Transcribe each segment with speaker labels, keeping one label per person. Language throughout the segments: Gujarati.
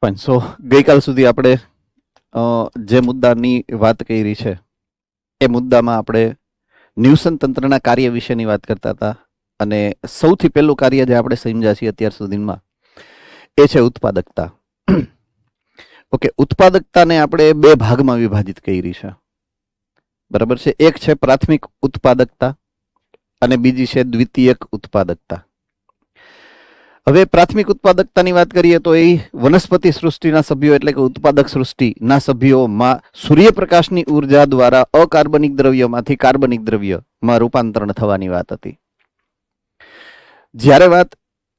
Speaker 1: સો ગઈકાલ સુધી આપણે જે મુદ્દાની વાત કરી છે એ મુદ્દામાં આપણે ન્યુસન તંત્રના કાર્ય વિશેની વાત કરતા હતા અને સૌથી પહેલું કાર્ય જે આપણે સમજ્યા છીએ અત્યાર સુધીમાં એ છે ઉત્પાદકતા. ઓકે, ઉત્પાદકતાને આપણે બે ભાગમાં વિભાજિત કરી છે, બરાબર છે. એક છે પ્રાથમિક ઉત્પાદકતા અને બીજી છે દ્વિતીયક ઉત્પાદકતા. હવે પ્રાથમિક ઉત્પાદકતાની વાત કરીએ તો એ વનસ્પતિ સૃષ્ટિના સભ્યો એટલે કે ઉત્પાદક સૃષ્ટિના સભ્યોમાં સૂર્યપ્રકાશની ઉર્જા દ્વારા અકાર્બનિક દ્રવ્યમાંથી કાર્બનિક દ્રવ્યમાં રૂપાંતરણ થવાની વાત હતી. જ્યારે વાત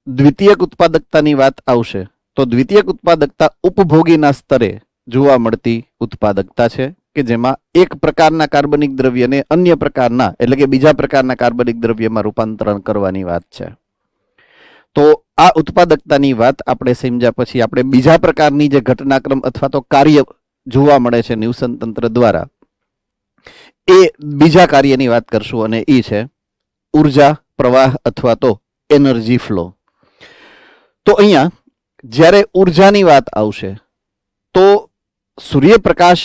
Speaker 1: દ્વિતીયક ઉત્પાદકતાની વાત આવશે તો દ્વિતીયક ઉત્પાદકતા ઉપભોગીના સ્તરે જોવા મળતી ઉત્પાદકતા છે કે જેમાં એક પ્રકારના કાર્બનિક દ્રવ્યને અન્ય પ્રકારના એટલે કે બીજા પ્રકારના કાર્બનિક દ્રવ્યમાં રૂપાંતરણ કરવાની વાત છે. તો આ ઉત્પાદકતાની વાત આપણે સમજ્યા પછી આપણે બીજા પ્રકારની જે ઘટનાક્રમ અથવા તો કાર્ય જોવા મળે છે ન્યુસન તંત્ર દ્વારા, એ બીજા કાર્યની વાત કરશું અને એ છે ઉર્જા પ્રવાહ અથવા તો એનર્જી ફ્લો. તો અહીંયા જ્યારે ઉર્જાની વાત આવશે તો સૂર્યપ્રકાશ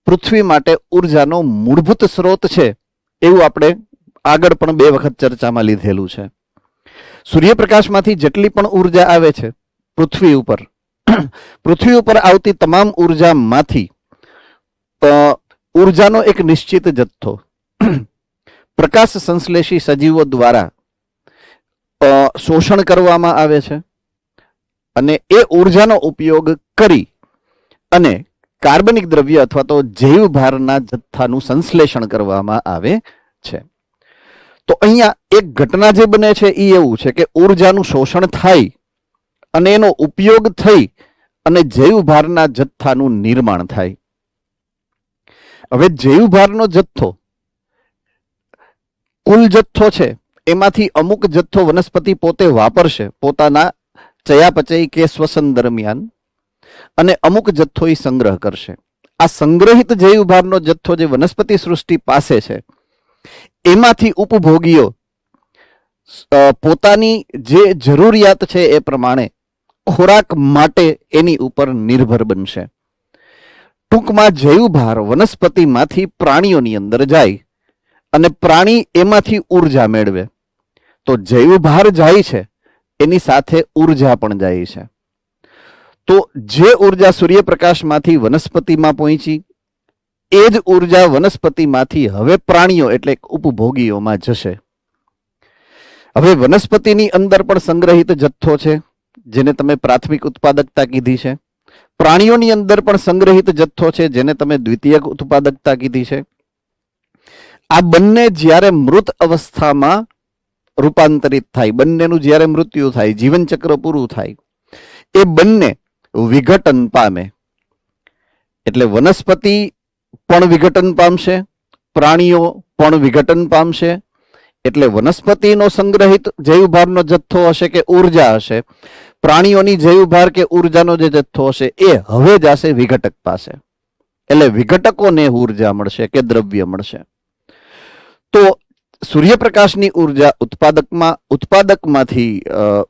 Speaker 1: પૃથ્વી માટે ઉર્જાનો મૂળભૂત સ્ત્રોત છે એવું આપણે આગળ પણ બે વખત ચર્ચામાં લીધેલું છે. સૂર્યપ્રકાશમાંથી જેટલી પણ ઉર્જા આવે છે પૃથ્વી ઉપર આવતી તમામ ઉર્જામાંથી ઉર્જાનો એક નિશ્ચિત જથ્થો પ્રકાશ સંશ્લેષી સજીવો દ્વારા શોષણ કરવામાં આવે છે અને એ ઉર્જાનો ઉપયોગ કરી અને કાર્બનિક દ્રવ્ય અથવા તો જૈવ ભારના જથ્થાનું સંશ્લેષણ કરવામાં આવે છે. તો અહીંયા એક ઘટના જે બને છે એ એવું છે કે ઉર્જાનું શોષણ થાય અને એનો ઉપયોગ થઈ અને જૈવ ભારના જથ્થાનું નિર્માણ થાય. હવે જૈવ ભારનો જથ્થો કુલ જથ્થો છે એમાંથી અમુક જથ્થો વનસ્પતિ પોતે વાપરશે પોતાના ચયાપચય કે શ્વસન દરમિયાન અને અમુક જથ્થો એ સંગ્રહ કરશે. આ સંગ્રહિત જૈવ ભારનો જથ્થો જે વનસ્પતિ સૃષ્ટિ પાસે છે એમાંથી ઉપભોગીઓ પોતાની જે જરૂરિયાત છે એ પ્રમાણે ખોરાક માટે એની ઉપર નિર્ભર બનશે. ટૂંકમાં જૈવ ભાર વનસ્પતિમાંથી પ્રાણીઓની અંદર જાય અને પ્રાણી એમાંથી ઉર્જા મેળવે. તો જૈવ ભાર જાય છે એની સાથે ઉર્જા પણ જાય છે. તો જે ઉર્જા સૂર્યપ્રકાશમાંથી વનસ્પતિમાં પહોંચી એ જ ઉર્જા વનસ્પતિમાંથી હવે પ્રાણીઓ એટલે ઉપભોગીઓમાં જશે. હવે વનસ્પતિની અંદર પણ સંગ્રહિત જથ્થો છે જેને તમે પ્રાથમિક ઉત્પાદકતા કીધી છે. પ્રાણીઓની અંદર પણ સંગ્રહિત જથ્થો છે જેને તમે દ્વિતીયક ઉત્પાદકતા કીધી છે. આ બંને જ્યારે મૃત અવસ્થામાં રૂપાંતરિત થાય, બંનેનું જ્યારે મૃત્યુ થાય, જીવનચક્ર પૂરું થાય, એ બંને વિઘટન પામે. એટલે વનસ્પતિ પણ વિઘટન પામશે, પ્રાણીઓ પણ વિઘટન પામશે. એટલે વનસ્પતિનો સંગ્રહિત જૈવભારનો જથ્થો હશે કે ઉર્જા હશે, પ્રાણીઓની જૈવભાર કે ઉર્જાનો જે જથ્થો હશે એ હવે જશે વિઘટક પાસે. એટલે વિઘટકોને ઉર્જા મળશે કે દ્રવ્ય મળશે. તો સૂર્યપ્રકાશની ઉર્જા ઉત્પાદકમાંથી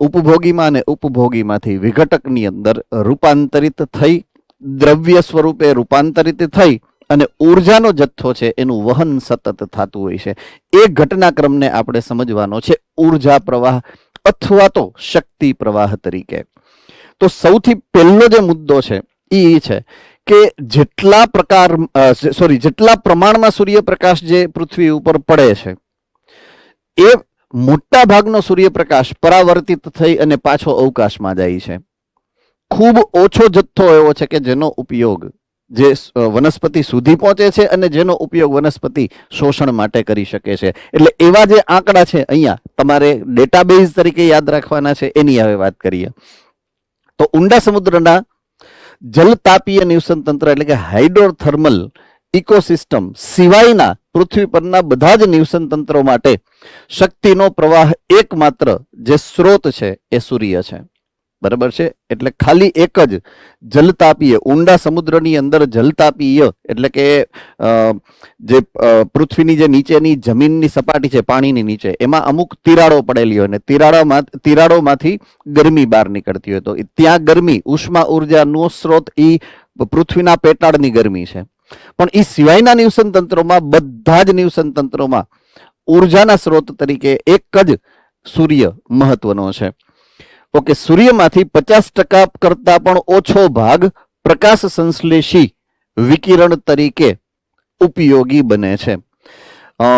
Speaker 1: ઉપભોગીમાં અને ઉપભોગીમાંથી વિઘટકની અંદર રૂપાંતરિત થઈ, દ્રવ્ય સ્વરૂપે રૂપાંતરિત થઈ અને ઉર્જાનો જથ્થો છે એનું વહન સતત થતું હોય છે. એ ઘટનાક્રમને આપણે સમજવાનો છે ઉર્જા પ્રવાહ અથવા તો શક્તિ પ્રવાહ તરીકે. તો સૌથી પહેલો જે મુદ્દો છે એ છે કે જેટલા પ્રમાણમાં સૂર્યપ્રકાશ જે પૃથ્વી ઉપર પડે છે એ મોટા ભાગનો સૂર્યપ્રકાશ પરાવર્તિત થઈ અને પાછો અવકાશમાં જાય છે. ખૂબ ઓછો જથ્થો એવો છે કે જેનો ઉપયોગ જે વનસ્પતિ સુધી પહોંચે છે અને જેનો ઉપયોગ વનસ્પતિ શોષણ માટે કરી શકે છે. એટલે એવા જે આંકડા છે અહીંયા તમારે ડેટાબેઝ તરીકે યાદ રાખવાના છે એની હવે વાત કરીએ તો ઊંડા સમુદ્રના જલતાપીય ન્યુસન તંત્ર એટલે કે હાઇડ્રોથર્મલ ઇકોસિસ્ટમ સિવાયના પૃથ્વી પરના બધા જ ન્યુસન તંત્રો માટે શક્તિનો પ્રવાહ એકમાત્ર જે સ્ત્રોત છે એ સૂર્ય છે. બરાબર છે. એટલે ખાલી એક જ જલતાપીય ઊંડા સમુદ્રની અંદર જલતાપીય એટલે કે જે પૃથ્વીની જે નીચેની જમીનની સપાટી છે પાણીની નીચે એમાં અમુક તિરાડો પડેલી હોય ને તિરાડોમાંથી ગરમી બહાર નીકળતી હોય તો ત્યાં ગરમી ઉષ્મા ઉર્જાનો સ્ત્રોત એ પૃથ્વીના પેટાળની ગરમી છે. પણ એ સિવાયના નિવસન તંત્રોમાં બધા જ નિવસન તંત્રોમાં ઉર્જાના સ્ત્રોત તરીકે એક જ સૂર્ય મહત્વનો છે. ઓકે, સૂર્યમાંથી 50% કરતા પણ ઓછો ભાગ પ્રકાશ સંશ્લેષી વિકિરણ તરીકે ઉપયોગી બને છે.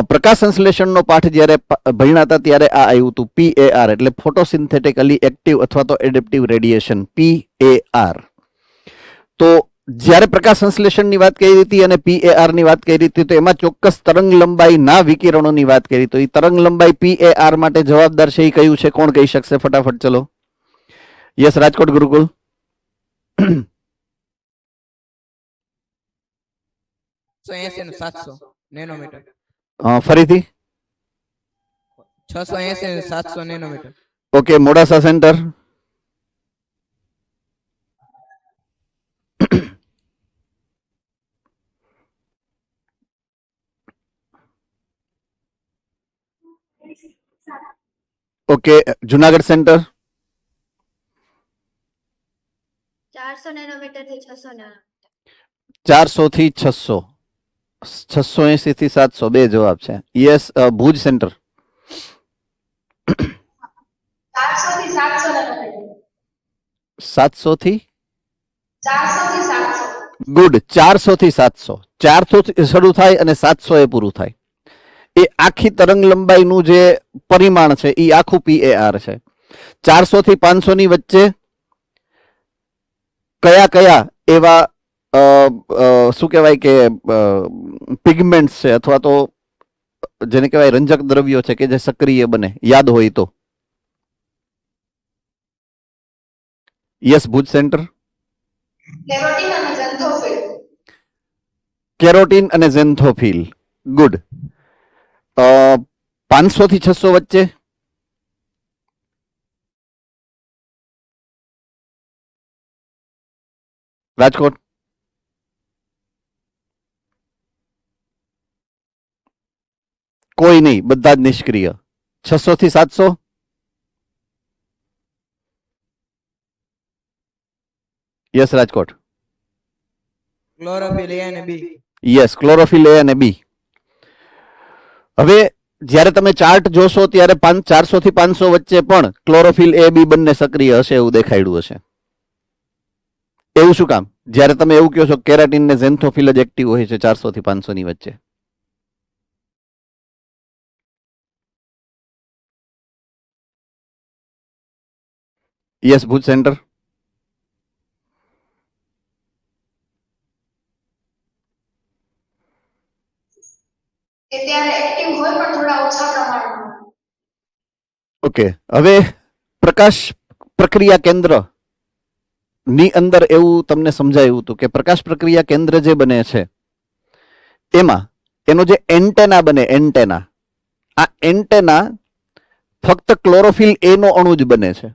Speaker 1: પ્રકાશ સંશ્લેષણનો પાઠ જ્યારે ભણ્યા હતા ત્યારે આ આવ્યું હતું PAR એટલે ફોટોસિન્થેટિકલી એક્ટિવ અથવા તો એડેપ્ટિવ રેડિયેશન PAR. તો જ્યારે પ્રકાશ સંશ્લેષણની વાત કરી હતી અને PAR ની વાત કરી હતી તો એમાં ચોક્કસ તરંગ લંબાઈના વિકિરણોની વાત કરી. તો એ તરંગ લંબાઈ PAR માટે જવાબદાર છે એ કયું છે? કોણ કહી શકશે ફટાફટ? ચલો. યસ, રાજકોટ ગુરુકુળ.
Speaker 2: 680 ને 700 નેનોમીટર.
Speaker 1: ફરીથી
Speaker 2: 680 ને 700 nanometre.
Speaker 1: Okay, Modasa centre. Okay, Junagadh centre.
Speaker 3: 400 nanometre થી 600 નેનોમીટર.
Speaker 1: 400 થી 600, 680 થી 700 બે જવાબ છે. Yes, Bhuj centre.
Speaker 3: 400 થી 700 નેનોમીટર.
Speaker 1: 700 થી
Speaker 3: 400 થી 700.
Speaker 1: ગુડ. 400 થી 700, 400 થી શરૂ થાય અને 700 એ પૂરું થાય. એ આખી તરંગ લંબાઈનું જે પરિમાણ છે એ આખું PAR છે. 400 થી 500 ની વચ્ચે કયા કયા એવા શું કહેવાય કે પિગમેન્ટ્સ છે અથવા તો જેને કહેવાય રંજક દ્રવ્યો છે કે જે સક્રિય બને, યાદ હોય તો? Yes, Bhuj centre.
Speaker 3: કેરોટીન અને ઝેન્થોફિલ.
Speaker 1: કેરોટીન અને ઝેન્થોફિલ. ગુડ. 500 થી 600 વચ્ચે રાજકોટ. કોઈ નહીં, બધા જ નિષ્ક્રિય. 600 થી 700. યસ, રાજકોટ.
Speaker 2: ક્લોરોફિલ A અને B.
Speaker 1: યસ, ક્લોરોફિલ A અને B. હવે જ્યારે તમે ચાર્ટ જોશો ત્યારે 400 થી 500 વચ્ચે પણ ક્લોરોફિલ A B બંને સક્રિય હશે એવું દેખાડ્યું હશે. એવું શું કામ? જ્યારે તમે એવું કહો છો કેરાટીન ને ઝેન્થોફિલ જ એક્ટિવ હોય છે 400 થી 500 ની વચ્ચે. Yes, Bhuj centre.
Speaker 3: કે ત્યારે એક્ટિવ હોય પણ થોડા ઓછા પ્રમાણમાં.
Speaker 1: ઓકે, હવે પ્રકાશ પ્રક્રિયા કેન્દ્ર ની અંદર એવું તમને સમજાયું હતું કે પ્રકાશ પ્રક્રિયા કેન્દ્ર જે બને છે એમાં એનો જે એન્ટેના બને, એન્ટેના, આ એન્ટેના ફક્ત ક્લોરોફિલ A નો અણુ જ બને છે.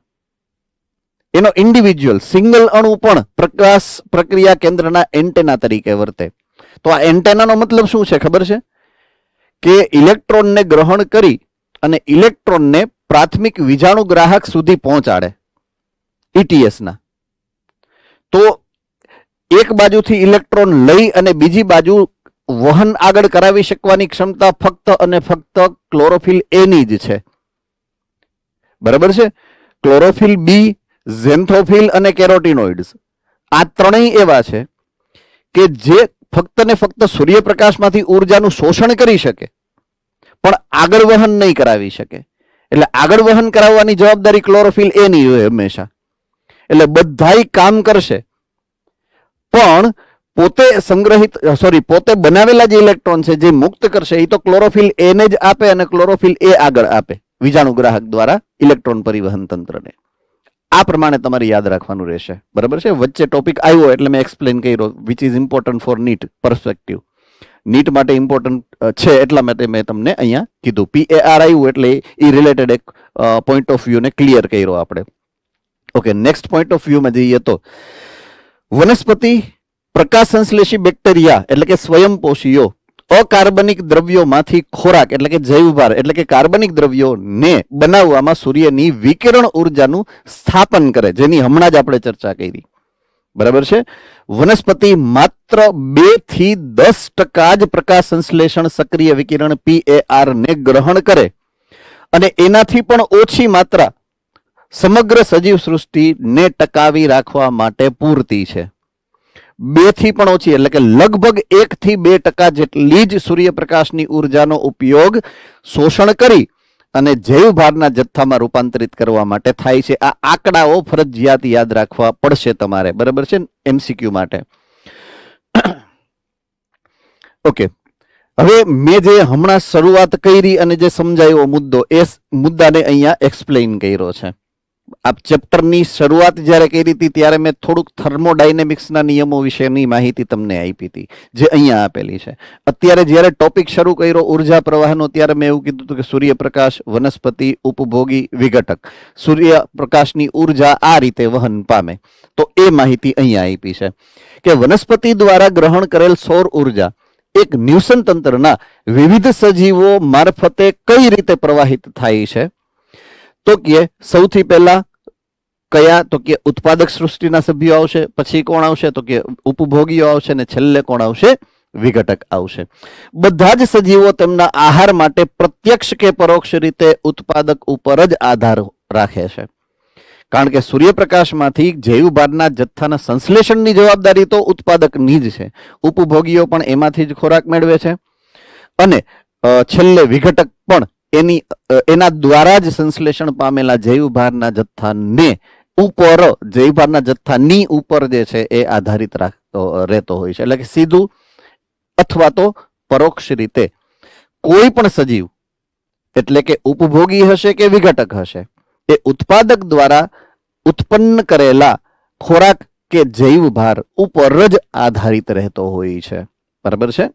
Speaker 1: એનો ઇન્ડિવિજ્યુઅલ સિંગલ અણુ પણ પ્રકાશ પ્રક્રિયા કેન્દ્રના એન્ટેના તરીકે વર્તે. તો આ એન્ટેનાનો મતલબ શું છે ખબર છે? કે ઇલેક્ટ્રોનને ગ્રહણ કરી અને ઇલેક્ટ્રોનને પ્રાથમિક વિજાણુ ગ્રાહક સુધી પહોંચાડે, ETS ના. તો એક બાજુથી ઇલેક્ટ્રોન લઈ અને બીજી બાજુ વહન આગળ કરાવી શકવાની ક્ષમતા ફક્ત અને ફક્ત ક્લોરોફિલ A ની જ છે. બરાબર છે? ક્લોરોફિલ B, ઝેન્થોફિલ અને કેરોટીનોઇડ્સ આ ત્રણેય એવા છે કે જે ફક્ત ને ફક્ત સૂર્યપ્રકાશમાંથી ઉર્જાનું શોષણ કરી શકે પણ આગળ વહન નહીં કરાવી શકે. એટલે આગળ વહન કરાવવાની જવાબદારી ક્લોરોફિલ A ની હોય હંમેશા. એટલે બધાય કામ કરશે પણ પોતે બનાવેલા જે ઇલેક્ટ્રોન છે જે મુક્ત કરશે એ તો ક્લોરોફિલ A ને જ આપે અને ક્લોરોફિલ A આગળ આપે વિજાણુ ગ્રાહક દ્વારા ઇલેક્ટ્રોન પરિવહન તંત્રને. આ પ્રમાણે તમારે યાદ રાખવાનું રહેશે. બરાબર છે? વચ્ચે ટોપિક આવ્યો એટલે મેં એક્સપ્લેન કર્યો which is important for NEET perspective. NEET માટે ઇમ્પોર્ટન્ટ છે એટલા માટે મેં તમને અહીંયા કીધું. PAR આવ્યું એટલે એ રિલેટેડ એક પોઈન્ટ ઓફ વ્યૂને ક્લિયર કર્યો આપણે. ઓકે, નેક્સ્ટ પોઈન્ટ ઓફ વ્યૂમાં જઈએ તો વનસ્પતિ પ્રકાશ સંશ્લેષી બેક્ટેરિયા એટલે કે સ્વયંપોષીઓ અકાર્બનિક દ્રવ્યોમાંથી ખોરાક એટલે કે જૈવભાર એટલે કે કાર્બનિક દ્રવ્યોને બનાવવામાં સૂર્યની વિકિરણ ઉર્જાનું સ્થાપન કરે, જેની હમણાં જ આપણે ચર્ચા કરી. બરાબર છે. વનસ્પતિ માત્ર 2 થી 10% જ પ્રકાશ સંશ્લેષણ સક્રિય વિકિરણ PAR ને ગ્રહણ કરે અને એનાથી પણ ઓછી માત્રા સમગ્ર સજીવ સૃષ્ટિને ટકાવી રાખવા માટે પૂરતી છે. 2 થી પણ ઓછી એટલે કે લગભગ 1 થી 2% જેટલી જ સૂર્યપ્રકાશની ઉર્જાનો ઉપયોગ શોષણ કરી અને જૈવભારના જથ્થામાં રૂપાંતરિત કરવા માટે થાય છે. આ આંકડાઓ ફરજિયાત યાદ રાખવા પડશે તમારે. બરાબર છે, MCQ માટે. ઓકે, હવે મેં જે હમણાં શરૂઆત કરી અને જે સમજાયો મુદ્દો એ મુદ્દાને અહીંયા એક્સપ્લેઇન કર્યો છે. આ ચેપ્ટરની શરૂઆત જ્યારે કરી હતી ત્યારે મેં થોડુંક થર્મોડાયનેમિક્સના નિયમો વિશેની માહિતી તમને આપી હતી, જે અહીંયા આપેલી છે. અત્યારે જ્યારે ટોપિક શરૂ કર્યો ઉર્જા પ્રવાહનો, ત્યારે મેં એવું કીધું હતું કે સૂર્યપ્રકાશ, વનસ્પતિ, ઉપભોગી, વિઘટક, સૂર્યપ્રકાશની ઉર્જા આ રીતે વહન પામે. તો એ માહિતી અહીંયા આપી છે કે વનસ્પતિ દ્વારા ગ્રહણ કરેલ સૌર ઉર્જા એક ન્યુસન તંત્રના વિવિધ સજીવો મારફતે કઈ રીતે પ્રવાહિત થાય છે. તો કે સૌથી પહેલા કયા, તો કે ઉત્પાદક સૃષ્ટિના સભ્યો આવશે, પછી કોણ આવશે, તો કે ઉપભોગીઓ આવશે, અને છેલ્લે કોણ આવશે, વિઘટક આવશે. બધા જ સજીવો તેમના આહાર માટે પ્રત્યક્ષ કે પરોક્ષ રીતે ઉત્પાદક ઉપર જ આધાર રાખે છે. કારણ કે સૂર્યપ્રકાશમાંથી જૈવભારના જથ્થાના સંશ્લેષણની જવાબદારી તો ઉત્પાદકની જ છે. ઉપભોગીઓ પણ એમાંથી જ ખોરાક મેળવે છે અને છેલ્લે વિઘટક પણ એના દ્વારા જ સંશ્લેષણ પામેલા જૈવભારના જથ્થાને ઉપર, જૈવભારના જથ્થાની ઉપર જે છે એ આધારિત રહેતો હોય છે. એટલે કે સીધું અથવા તો પરોક્ષ રીતે કોઈ પણ સજીવ એટલે કે ઉપભોગી હશે કે વિઘટક હશે, એ ઉત્પાદક દ્વારા ઉત્પન્ન કરેલા ખોરાક કે જૈવભાર ઉપર જ આધારિત રહેતો હોય છે. બરાબર છે.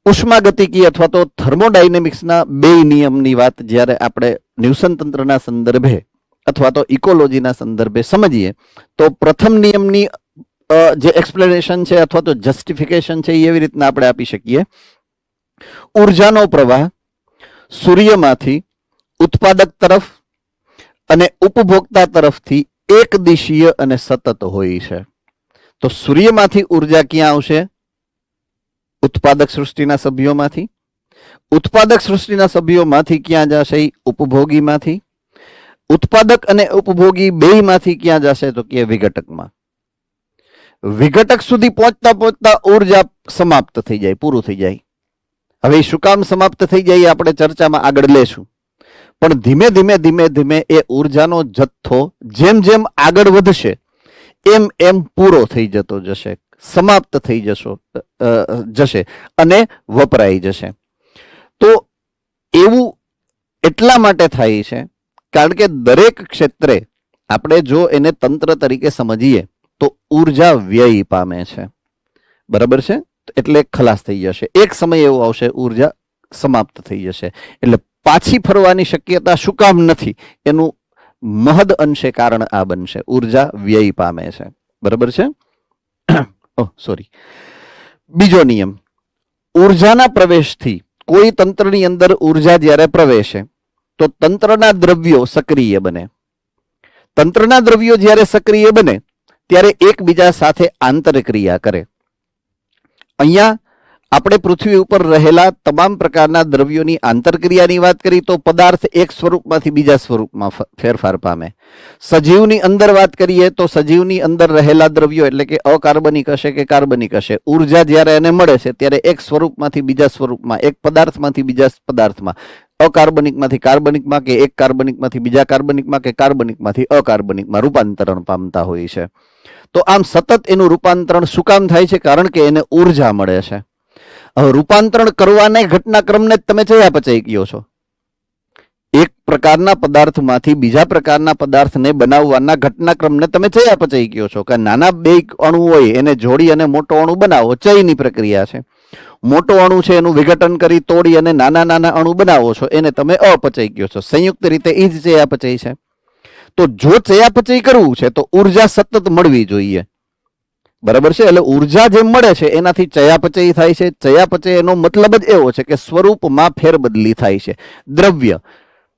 Speaker 1: ઉષ્માગતિકી અથવા તો થર્મોડાયનેમિક્સના 2 નિયમની વાત જ્યારે આપણે ન્યુસન તંત્રના સંદર્ભે અથવા તો ઇકોલોજીના સંદર્ભે સમજીએ તો પ્રથમ નિયમની જે એક્સપ્લેનેશન છે અથવા તો જસ્ટિફિકેશન છે એ એવી રીતના આપણે આપી શકીએ. ઉર્જાનો પ્રવાહ સૂર્યમાંથી ઉત્પાદક તરફ અને ઉપભોક્તા તરફથી એક દિશીય અને સતત હોય છે. તો સૂર્યમાંથી ઉર્જા ક્યાં આવશે? ઉત્પાદક સૃષ્ટિના સભ્યોમાંથી. ઉત્પાદક સૃષ્ટિના સભ્યોમાંથી ક્યાં જશે? ઉપભોગીમાંથી. ઉત્પાદક અને ઉપભોગી બેયમાંથી ક્યાં જશે? તો કે વિઘટકમાં. વિઘટક સુધી પહોંચતા પહોંચતા ઉર્જા સમાપ્ત થઈ જાય, પૂરું થઈ જાય. હવે શું કામ સમાપ્ત થઈ જાય આપણે ચર્ચામાં આગળ લેશું, પણ ધીમે ધીમે ધીમે ધીમે એ ઉર્જાનો જથ્થો જેમ જેમ આગળ વધશે એમ એમ પૂરો થઈ જતો જશે, સમાપ્ત થઈ જશે અને વપરાઈ જશે. તો એવું એટલા માટે થાય છે કારણ કે દરેક ક્ષેત્રે આપણે જો એને તંત્ર તરીકે સમજીએ તો ઉર્જા વ્યય પામે છે. બરાબર છે. એટલે ખલાસ થઈ જશે. એક સમય એવો આવશે ઉર્જા સમાપ્ત થઈ જશે. એટલે પાછી ફરવાની શક્યતા શું કામ નથી એનું મહદ અંશે કારણ આ બનશે, ઉર્જા વ્યય પામે છે. બરાબર છે. સોરી. બીજો નિયમ, ઉર્જાના પ્રવેશથી કોઈ તંત્રની અંદર ઉર્જા જ્યારે પ્રવેશે તો તંત્રના દ્રવ્યો સક્રિય બને. તંત્રના દ્રવ્યો જ્યારે સક્રિય બને ત્યારે એકબીજા સાથે આંતરક્રિયા કરે. અહીંયા આપણે પૃથ્વી ઉપર રહેલા તમામ પ્રકારના દ્રવ્યોની આંતરક્રિયાની વાત કરી તો પદાર્થ એક સ્વરૂપમાંથી બીજા સ્વરૂપમાં ફેરફાર પામે. સજીવની અંદર વાત કરીએ તો સજીવની અંદર રહેલા દ્રવ્યો એટલે કે અકાર્બનિક હશે કે કાર્બનિક હશે, ઉર્જા જ્યારે એને મળે છે ત્યારે એક સ્વરૂપમાંથી બીજા સ્વરૂપમાં, એક પદાર્થમાંથી બીજા પદાર્થમાં, અકાર્બનિકમાંથી કાર્બનિકમાં કે એક કાર્બનિકમાંથી બીજા કાર્બનિકમાં કે કાર્બનિકમાંથી અકાર્બનિકમાં રૂપાંતરણ પામતા હોય છે. તો આમ સતત એનું રૂપાંતરણ શું કામ થાય છે? કારણ કે એને ઉર્જા મળે છે. હવે રૂપાંતરણ કરવાના ઘટનાક્રમને તમે ચયાપચય કહો છો. એક પ્રકારના પદાર્થમાંથી બીજા પ્રકારના પદાર્થને બનાવવાના ઘટનાક્રમને તમે ચયાપચય કહો છો. કે નાના 2 અણુ હોય એને જોડી અને મોટો અણુ બનાવો, ચયની પ્રક્રિયા છે. મોટો અણુ છે એનું વિઘટન કરી તોડી અને નાના નાના અણુ બનાવો છો, એને તમે અપચય કહો છો. સંયુક્ત રીતે એ જ ચયાપચય છે. તો જો ચયાપચય કરવું છે તો ઉર્જા સતત મળવી જોઈએ, બરાબર છે. એટલે ઉર્જા જે મળે છે એનાથી ચયાપચય થાય છે. ચયાપચય એનો મતલબ જ એવો છે કે સ્વરૂપમાં ફેરબદલી થાય છે, દ્રવ્ય,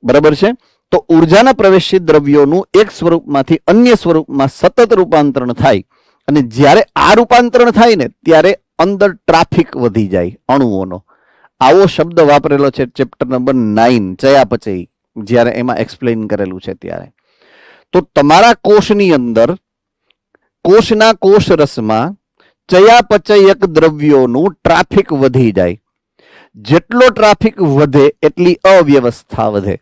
Speaker 1: બરાબર છે. તો ઉર્જાના પ્રવેશિત દ્રવ્યોનું એક સ્વરૂપમાંથી અન્ય સ્વરૂપમાં સતત રૂપાંતરણ થાય, અને જ્યારે આ રૂપાંતરણ થાય ને ત્યારે અંદર ટ્રાફિક વધી જાય અણુઓનો. આવો શબ્દ વાપરેલો છે ચેપ્ટર નંબર 9 ચયાપચય, જ્યારે એમાં એક્સપ્લેન કરેલું છે ત્યારે. તો તમારા કોષની અંદર કોષના કોષ રસમાં ચયાપચયક દ્રવ્યોનું ટ્રાફિક વધી જાય. જેટલો ટ્રાફિક વધે એટલી અવ્યવસ્થા વધે,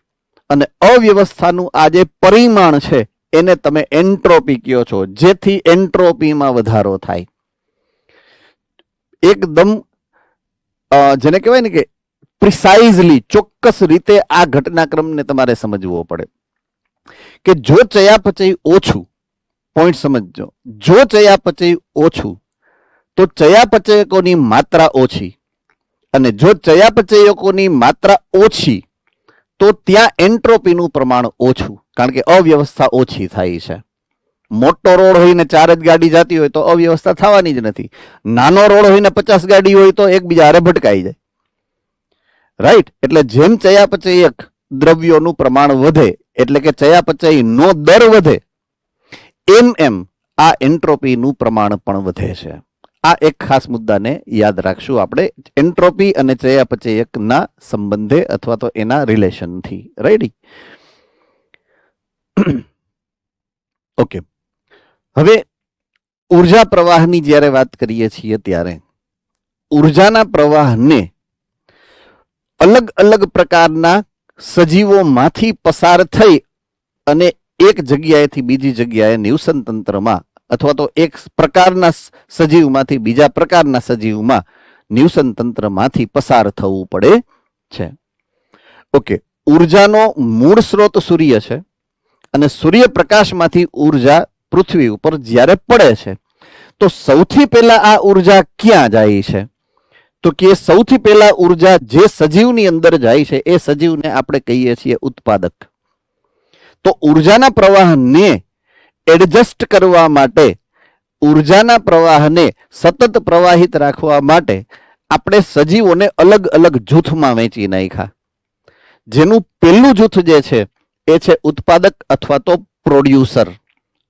Speaker 1: અને અવ્યવસ્થાનું આ જે પરિમાણ છે એને તમે એન્ટ્રોપી કહો છો, જેથી એન્ટ્રોપીમાં વધારો થાય. એકદમ જેને કહેવાય ને કે પ્રિસાઇઝલી, ચોક્કસ રીતે આ ઘટનાક્રમને તમારે સમજવો પડે કે જો ચયાપચય ઓછું, પોઈન્ટ સમજજો, જો ચયાપચય ઓછું તો ચયાપચયકોની માત્રા ઓછી, અને જો ચયાપચયકોની માત્રા ઓછી તો ત્યાં એન્ટ્રોપીનું પ્રમાણ ઓછું, કારણ કે અવ્યવસ્થા ઓછી થાય છે. મોટો રોડ હોય ને 4 જ ગાડી જતી હોય તો અવ્યવસ્થા થવાની જ નથી. નાનો રોડ હોય ને 50 ગાડી હોય તો એકબીજા હારે ભટકાઈ જાય, રાઈટ. એટલે જેમ ચયાપચયક દ્રવ્યોનું પ્રમાણ વધે, એટલે કે ચયાપચયનો દર વધે, એમ આ એન્ટ્રોપીનું પ્રમાણ પણ વધે છે. આ એક ખાસ મુદ્દાને યાદ રાખશું આપણે એન્ટ્રોપી અને ચયાપચયકના સંબંધે અથવા તો એના રિલેશનથી. રેડી? ઓકે. હવે ઉર્જા પ્રવાહની જ્યારે વાત કરીએ છીએ ત્યારે ઉર્જાના પ્રવાહને અલગ અલગ પ્રકારના સજીવોમાંથી પસાર થઈ અને એક જગ્યાએથી બીજી જગ્યાએ નિવસન તંત્રમાં અથવા તો એક પ્રકારના સજીવમાંથી બીજા પ્રકારના સજીવમાં નિવસન તંત્રમાંથી પસાર થવું પડે છે. ઓકે. ઉર્જાનો મૂળ સ્ત્રોત સૂર્ય છે, અને સૂર્યપ્રકાશમાંથી ઉર્જા પૃથ્વી ઉપર જ્યારે પડે છે તો સૌથી પહેલા આ ઉર્જા ક્યાં જાય છે? તો કે સૌથી પહેલા ઉર્જા જે સજીવની અંદર જાય છે એ સજીવને આપણે કહીએ છીએ ઉત્પાદક. તો ઉર્જાના પ્રવાહને એડજસ્ટ કરવા માટે, ઉર્જાના પ્રવાહને સતત પ્રવાહિત રાખવા માટે આપણે સજીવોને અલગ અલગ જૂથમાં વહેંચી નાખ્યા. જેનું પહેલું જૂથ જે છે એ છે ઉત્પાદક અથવા તો પ્રોડ્યુસર.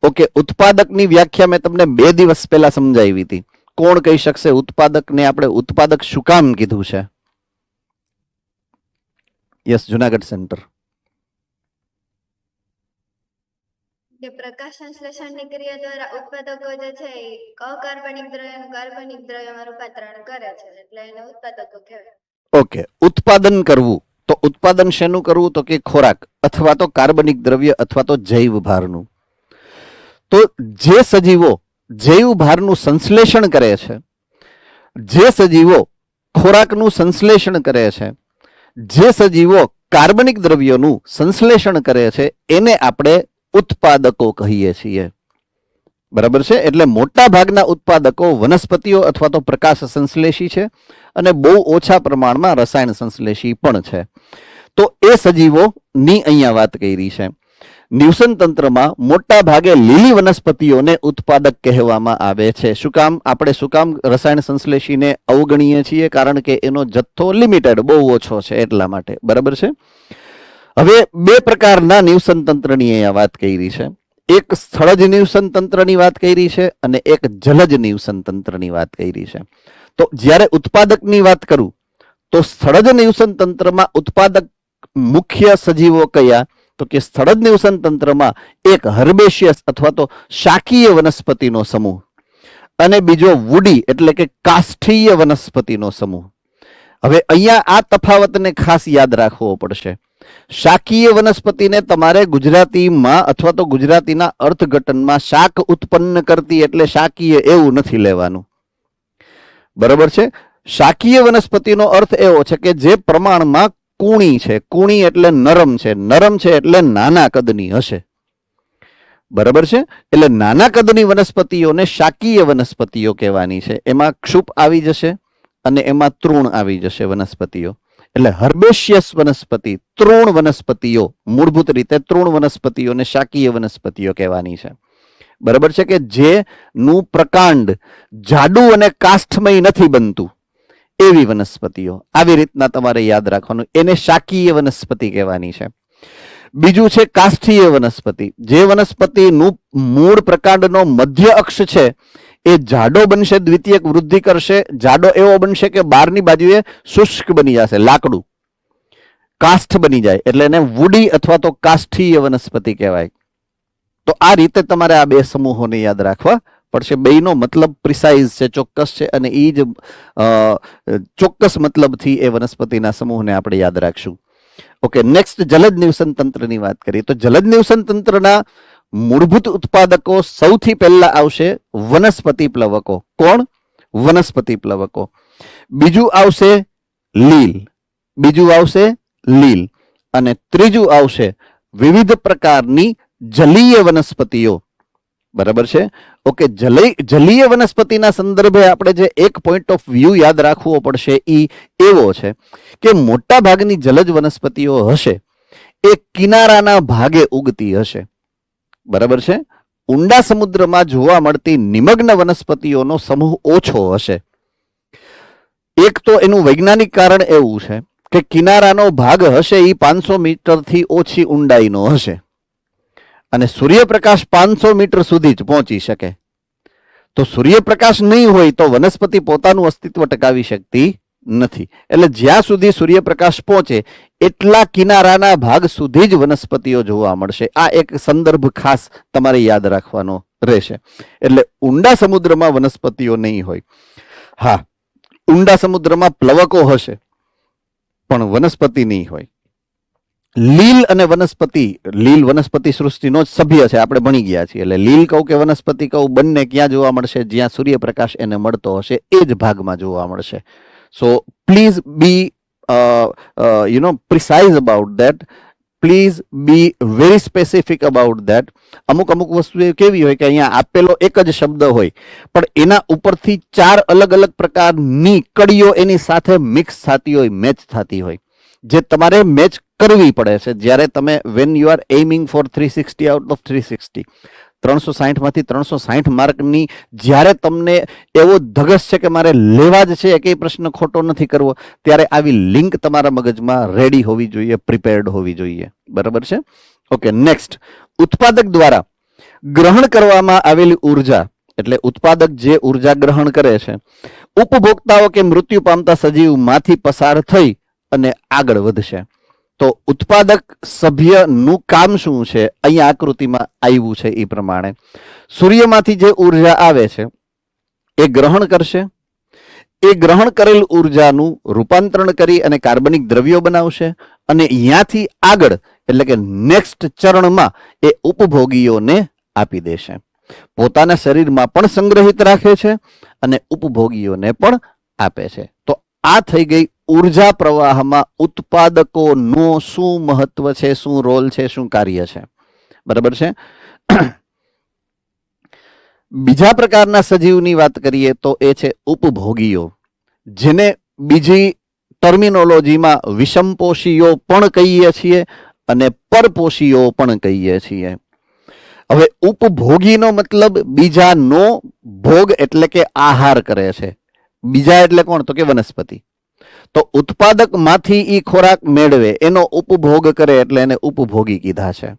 Speaker 1: ઓકે. ઉત્પાદકની વ્યાખ્યા મેં તમને 2 દિવસ પહેલા સમજાવી હતી. કોણ કહી શકશે ઉત્પાદકને આપણે ઉત્પાદક શું કામ કીધું છે? Yes, Junagadh centre.
Speaker 4: કે પ્રકાશ સંશ્લેષણની ક્રિયા દ્વારા ઉત્પાદકો જે છે એ અકાર્બનિક દ્રવ્યનું કાર્બનિક દ્રવ્યમાં રૂપાંતરણ કરે છે, એટલે એને ઉત્પાદકો કહેવાય.
Speaker 1: ઓકે. ઉત્પાદન કરવું, તો ઉત્પાદન શેનું કરવું? તો કે ખોરાક અથવા તો કાર્બનિક દ્રવ્ય અથવા તો જૈવ ભારનું. તો જે સજીવો જૈવ ભારનું સંશ્લેષણ કરે છે, જે સજીવો ખોરાકનું સંશ્લેષણ કરે છે, જે સજીવો કાર્બનિક દ્રવ્યોનું સંશ્લેષણ કરે છે, એને આપણે ઉત્પાદકો કહીએ છીએ. બરાબર છે? એટલે મોટા ભાગના ઉત્પાદકો વનસ્પતિઓ અથવા તો પ્રકાશ સંશ્લેષી છે, અને બહુ ઓછા પ્રમાણમાં રસાયણ સંશ્લેષી પણ છે. તો એ સજીવોની અહીંયા વાત કરી છે. નિવસન તંત્રમાં મોટા ભાગે લીલી વનસ્પતિઓને ઉત્પાદક કહેવામાં આવે છે. શું કામ? આપણે શું કામ રસાયણ સંશ્લેષીને અવગણીએ છીએ? કારણ કે એનો જથ્થો લિમિટેડ, બહુ ઓછો છે, એટલા માટે. બરાબર છે? હવે 2 પ્રકારના નિવસન તંત્રની અહીંયા વાત કરી છે. એક સ્થળજ નિવસન તંત્રની વાત કરી છે અને એક જલજ નિવસન તંત્રની વાત કરી છે. તો જ્યારે ઉત્પાદકની વાત કરું તો સ્થળજ નિવસન તંત્રમાં ઉત્પાદક મુખ્ય સજીવો કયા? તો કે સ્થળજ નિવસન તંત્રમાં એક હર્બેશિયસ અથવા તો શાકીય વનસ્પતિનો સમૂહ, અને બીજો વુડી એટલે કે કાષ્ઠીય વનસ્પતિનો સમૂહ. હવે અહીંયા આ તફાવતને ખાસ યાદ રાખવો પડશે. શાકીય વનસ્પતિને તમારે ગુજરાતીમાં અથવા તો ગુજરાતીના અર્થઘટનમાં શાક ઉત્પન્ન કરતી એટલે શાકીય એવું નથી લેવાનું. બરાબર છે? શાકીય વનસ્પતિનો અર્થ એવો છે કે જે પ્રમાણમાં કુણી છે. કુણી એટલે નરમ છે, નરમ છે એટલે નાના કદની હશે. બરાબર છે? એટલે નાના કદની વનસ્પતિઓને શાકીય વનસ્પતિઓ કહેવાની છે. એમાં ક્ષુપ આવી જશે અને એમાં તૃણ આવી જશે વનસ્પતિઓ. એટલે હર્બેશિયસ વનસ્પતિ, તૃણ વનસ્પતિઓ, મૂળભૂત રીતે તૃણ વનસ્પતિઓને શાકીય વનસ્પતિઓ કહેવાની છે. બરાબર છે, કે જેનું પ્રકાંડ જાડું અને કાષ્ઠમય નથી બનતું એવી વનસ્પતિઓ. આવી રીતના તમારે યાદ રાખવાનું, એને શાકીય વનસ્પતિ કહેવાની છે. બીજું છે કાષ્ઠીય વનસ્પતિ. જે વનસ્પતિનું મૂળ પ્રકાંડનો મધ્ય અક્ષ છે એ જાડો બનશે, દ્વિતીયક વૃદ્ધિ કરશે, જાડો એવો બનશે કે બહારની બાજુએ શુષ્ક બની જશે, લાકડું કાષ્ઠ બની જાય, એટલે એને વુડી અથવા તો કાષ્ઠીય વનસ્પતિ કહેવાય. તો આ રીતે તમારે આ બે સમૂહોને યાદ રાખવા પડશે. બેયનો મતલબ પ્રિસાઇઝ છે, ચોક્કસ છે, અને એ જ ચોક્કસ મતલબથી એ વનસ્પતિના સમૂહને આપણે યાદ રાખશું. ઓકે, નેક્સ્ટ જલદ નિવસન તંત્રની વાત કરીએ તો જલદ નિવસન તંત્રના મૂળભૂત ઉત્પાદકો સૌથી પહેલા આવશે વનસ્પતિ પ્લવકો. કોણ? વનસ્પતિ પ્લવકો. બીજું આવશે લીલ, અને ત્રીજું આવશે વિવિધ પ્રકારની જલીય વનસ્પતિઓ. બરાબર છે. ઓકે, જલીય વનસ્પતિના સંદર્ભે આપણે જે એક પોઈન્ટ ઓફ વ્યૂ યાદ રાખવો પડશે એ એવો છે કે મોટા ભાગની જલજ વનસ્પતિઓ હશે એ કિનારાના ભાગે ઉગતી હશે. બરાબર છે. ઊંડા સમુદ્રમાં જોવા મળતી નિમગ્ન વનસ્પતિઓનો સમૂહ ઓછો હશે. એક તો એનું વૈજ્ઞાનિક કારણ એવું છે કે કિનારાનો ભાગ હશે એ 500 મીટરથી ઓછી ઊંડાઈનો હશે, અને સૂર્યપ્રકાશ 500 મીટર સુધી જ પહોંચી શકે. તો સૂર્યપ્રકાશ નહીં હોય તો વનસ્પતિ પોતાનું અસ્તિત્વ ટકાવી શકતી નથી. એટલે જ્યાં સુધી સૂર્યપ્રકાશ પહોંચે એટલા કિનારાના ભાગ સુધી જ વનસ્પતિઓ જોવા મળશે. આ એક સંદર્ભ ખાસ તમારે યાદ રાખવાનો રહેશે. એટલે ઊંડા સમુદ્રમાં વનસ્પતિઓ નહીં હોય. હા, ઊંડા સમુદ્રમાં પ્લવકો હશે પણ વનસ્પતિ નહીં હોય. લીલ વનસ્પતિ સૃષ્ટિનો જ સભ્ય છે, આપણે ભણી ગયા છીએ. એટલે લીલ કહું કે વનસ્પતિ કહું, બંને ક્યાં જોવા મળશે? જ્યાં સૂર્યપ્રકાશ એને મળતો હશે એ જ ભાગમાં જોવા મળશે. So please be precise about that. Please be very specific about that. અમુક વસ્તુ કેવી હોય કે અહીંયા આપેલો એક જ શબ્દ હોય પણ એના ઉપરથી 4 અલગ અલગ પ્રકારની કડીઓ એની સાથે મિક્સ થતી હોય, મેચ થતી હોય, જે તમારે મેચ કરવી પડે છે. જ્યારે તમે when you are aiming for 360 out of 360, 360 માંથી 360 માર્કની જ્યારે તમને એવો ધગસ છે કે મારે લેવા જ છે, એકેય પ્રશ્ન ખોટો નથી કરવો, ત્યારે આવી લિંક તમારા મગજમાં રેડી હોવી જોઈએ, પ્રિપેર્ડ હોવી જોઈએ. બરાબર છે. ઓકે, નેક્સ્ટ, ઉત્પાદક દ્વારા ગ્રહણ કરવામાં આવેલી ઉર્જા, એટલે ઉત્પાદક જે ઉર્જા ગ્રહણ કરે છે, ઉપભોક્તાઓ કે મૃત્યુ પામતા સજીવમાંથી પસાર થઈ અને આગળ વધશે. તો ઉત્પાદક સભ્યનું કામ શું છે? અહીંયા આકૃતિમાં આવ્યું છે એ પ્રમાણે સૂર્યમાંથી જે ઉર્જા આવે છે એ ગ્રહણ કરશે. એ ગ્રહણ કરેલ ઉર્જાનું રૂપાંતરણ કરી અને કાર્બનિક દ્રવ્યો બનાવશે, અને અહીંયાથી આગળ એટલે કે નેક્સ્ટ ચરણમાં એ ઉપભોગીઓને આપી દેશે. પોતાના શરીરમાં પણ સંગ્રહિત રાખે છે અને ઉપભોગીઓને પણ આપે છે. તો આ થઈ ગઈ ઉર્જા પ્રવાહમાં ઉત્પાદકોનો શું મહત્વ છે, શું રોલ છે, શું કાર્ય છે. બરાબર છે. બીજા પ્રકારના સજીવની વાત કરીએ તો એ છે ઉપભોગીઓ, જેને બીજી ટર્મિનોલોજીમાં વિષમપોષીઓ પણ કહીએ છીએ અને પરપોષીઓ પણ કહીએ છીએ. હવે ઉપભોગીનો મતલબ બીજાનો ભોગ એટલે કે આહાર કરે છે. બીજા એટલે કોણ? તો કે વનસ્પતિ. તો ઉત્પાદક માંથી ઈ ખોરાક મેળવે એનો ઉપભોગ કરે એટલે એને ઉપભોગી કીધા છે.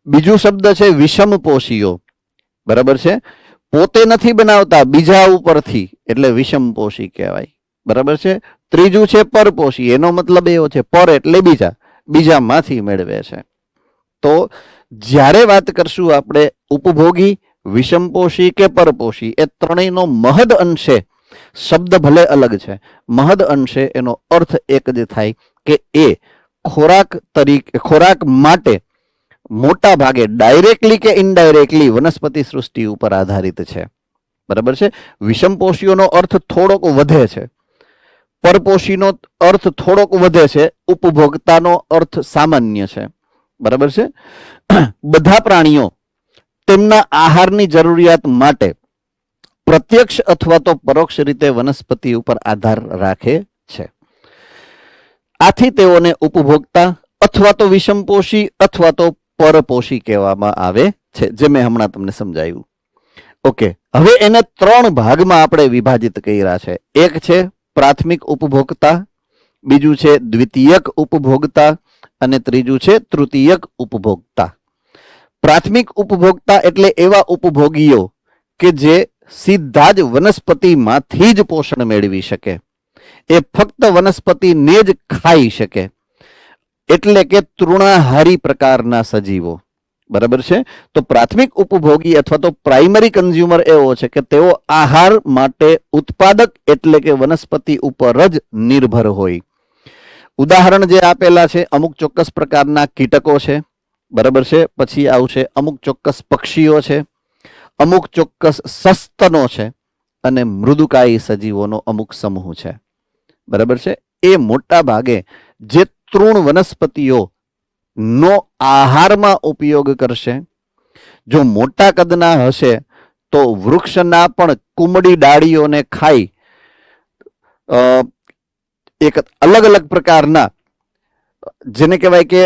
Speaker 1: બીજું શબ્દ છે વિષમપોષીઓ. બરાબર છે. પોતે નથી બનાવતા, બીજા ઉપરથી, એટલે વિષમપોષી કહેવાય. બરાબર છે. ત્રીજું છે પરપોષી. એનો મતલબ એવો છે પર એટલે બીજામાંથી મેળવે છે. તો જ્યારે વાત કરશું આપણે ઉપભોગી, વિષમપોષી કે પરપોષી, એ ત્રણેયનો મહદ અંશે, શબ્દ ભલે અલગ છે, મહદ અંશે એનો અર્થ એક જ થાય કે એ ખોરાક માટે મોટા ભાગે ડાયરેક્ટલી કે ઇનડાયરેક્ટલી વનસ્પતિ સૃષ્ટિ ઉપર આધારિત છે. બરાબર છે. વિષમપોષીઓનો અર્થ થોડોક વધે છે, પરપોષીનો અર્થ થોડોક વધે છે, ઉપભોક્તાનો અર્થ સામાન્ય છે. બરાબર છે. બધા પ્રાણીઓ તેમના આહારની જરૂરિયાત માટે પ્રત્યક્ષ અથવા તો પરોક્ષ રીતે વનસ્પતિ ઉપર આધાર રાખે છે. આથી તેઓને ઉપભોક્તા અથવા તો વિષમપોષી અથવા તો પરપોષી કહેવામાં આવે છે, જે મેં હમણાં તમને સમજાવ્યું. ઓકે, હવે એને 3 ભાગમાં આપણે વિભાજિત કર્યા છે. એક છે પ્રાથમિક ઉપભોક્તા, બીજું છે દ્વિતીયક ઉપભોક્તા અને ત્રીજું છે તૃતીયક ઉપભોક્તા. પ્રાથમિક ઉપભોક્તા એટલે એવા ઉપભોગીઓ કે જે સીધા જ વનસ્પતિમાંથી જ પોષણ મેળવી શકે, એ ફક્ત વનસ્પતિને જ ખાઈ શકે, એટલે કે તૃણાહારી પ્રકારના સજીવો. બરાબર છે? તો પ્રાથમિક ઉપભોગી અથવા તો પ્રાઇમરી કન્ઝ્યુમર એવો છે કે તેઓ આહાર માટે ઉત્પાદક એટલે કે વનસ્પતિ ઉપર જ નિર્ભર હોય. ઉદાહરણ જે આપેલા છે અમુક ચોક્કસ પ્રકારના કીટકો છે. બરાબર છે? પછી આવશે અમુક ચોક્કસ પક્ષીઓ છે, અમુક ચોક્કસ સસ્તનો છે અને મૃદુકાયી સજીવોનો અમુક સમૂહ છે. બરાબર છે? એ મોટા ભાગે જે તૃણ વનસ્પતિઓ નો આહારમાં ઉપયોગ કરશે. જો મોટા કદના હશે તો વૃક્ષના પણ કુમળી ડાળીઓને ખાઈ એક અલગ અલગ પ્રકારના, જેને કહેવાય કે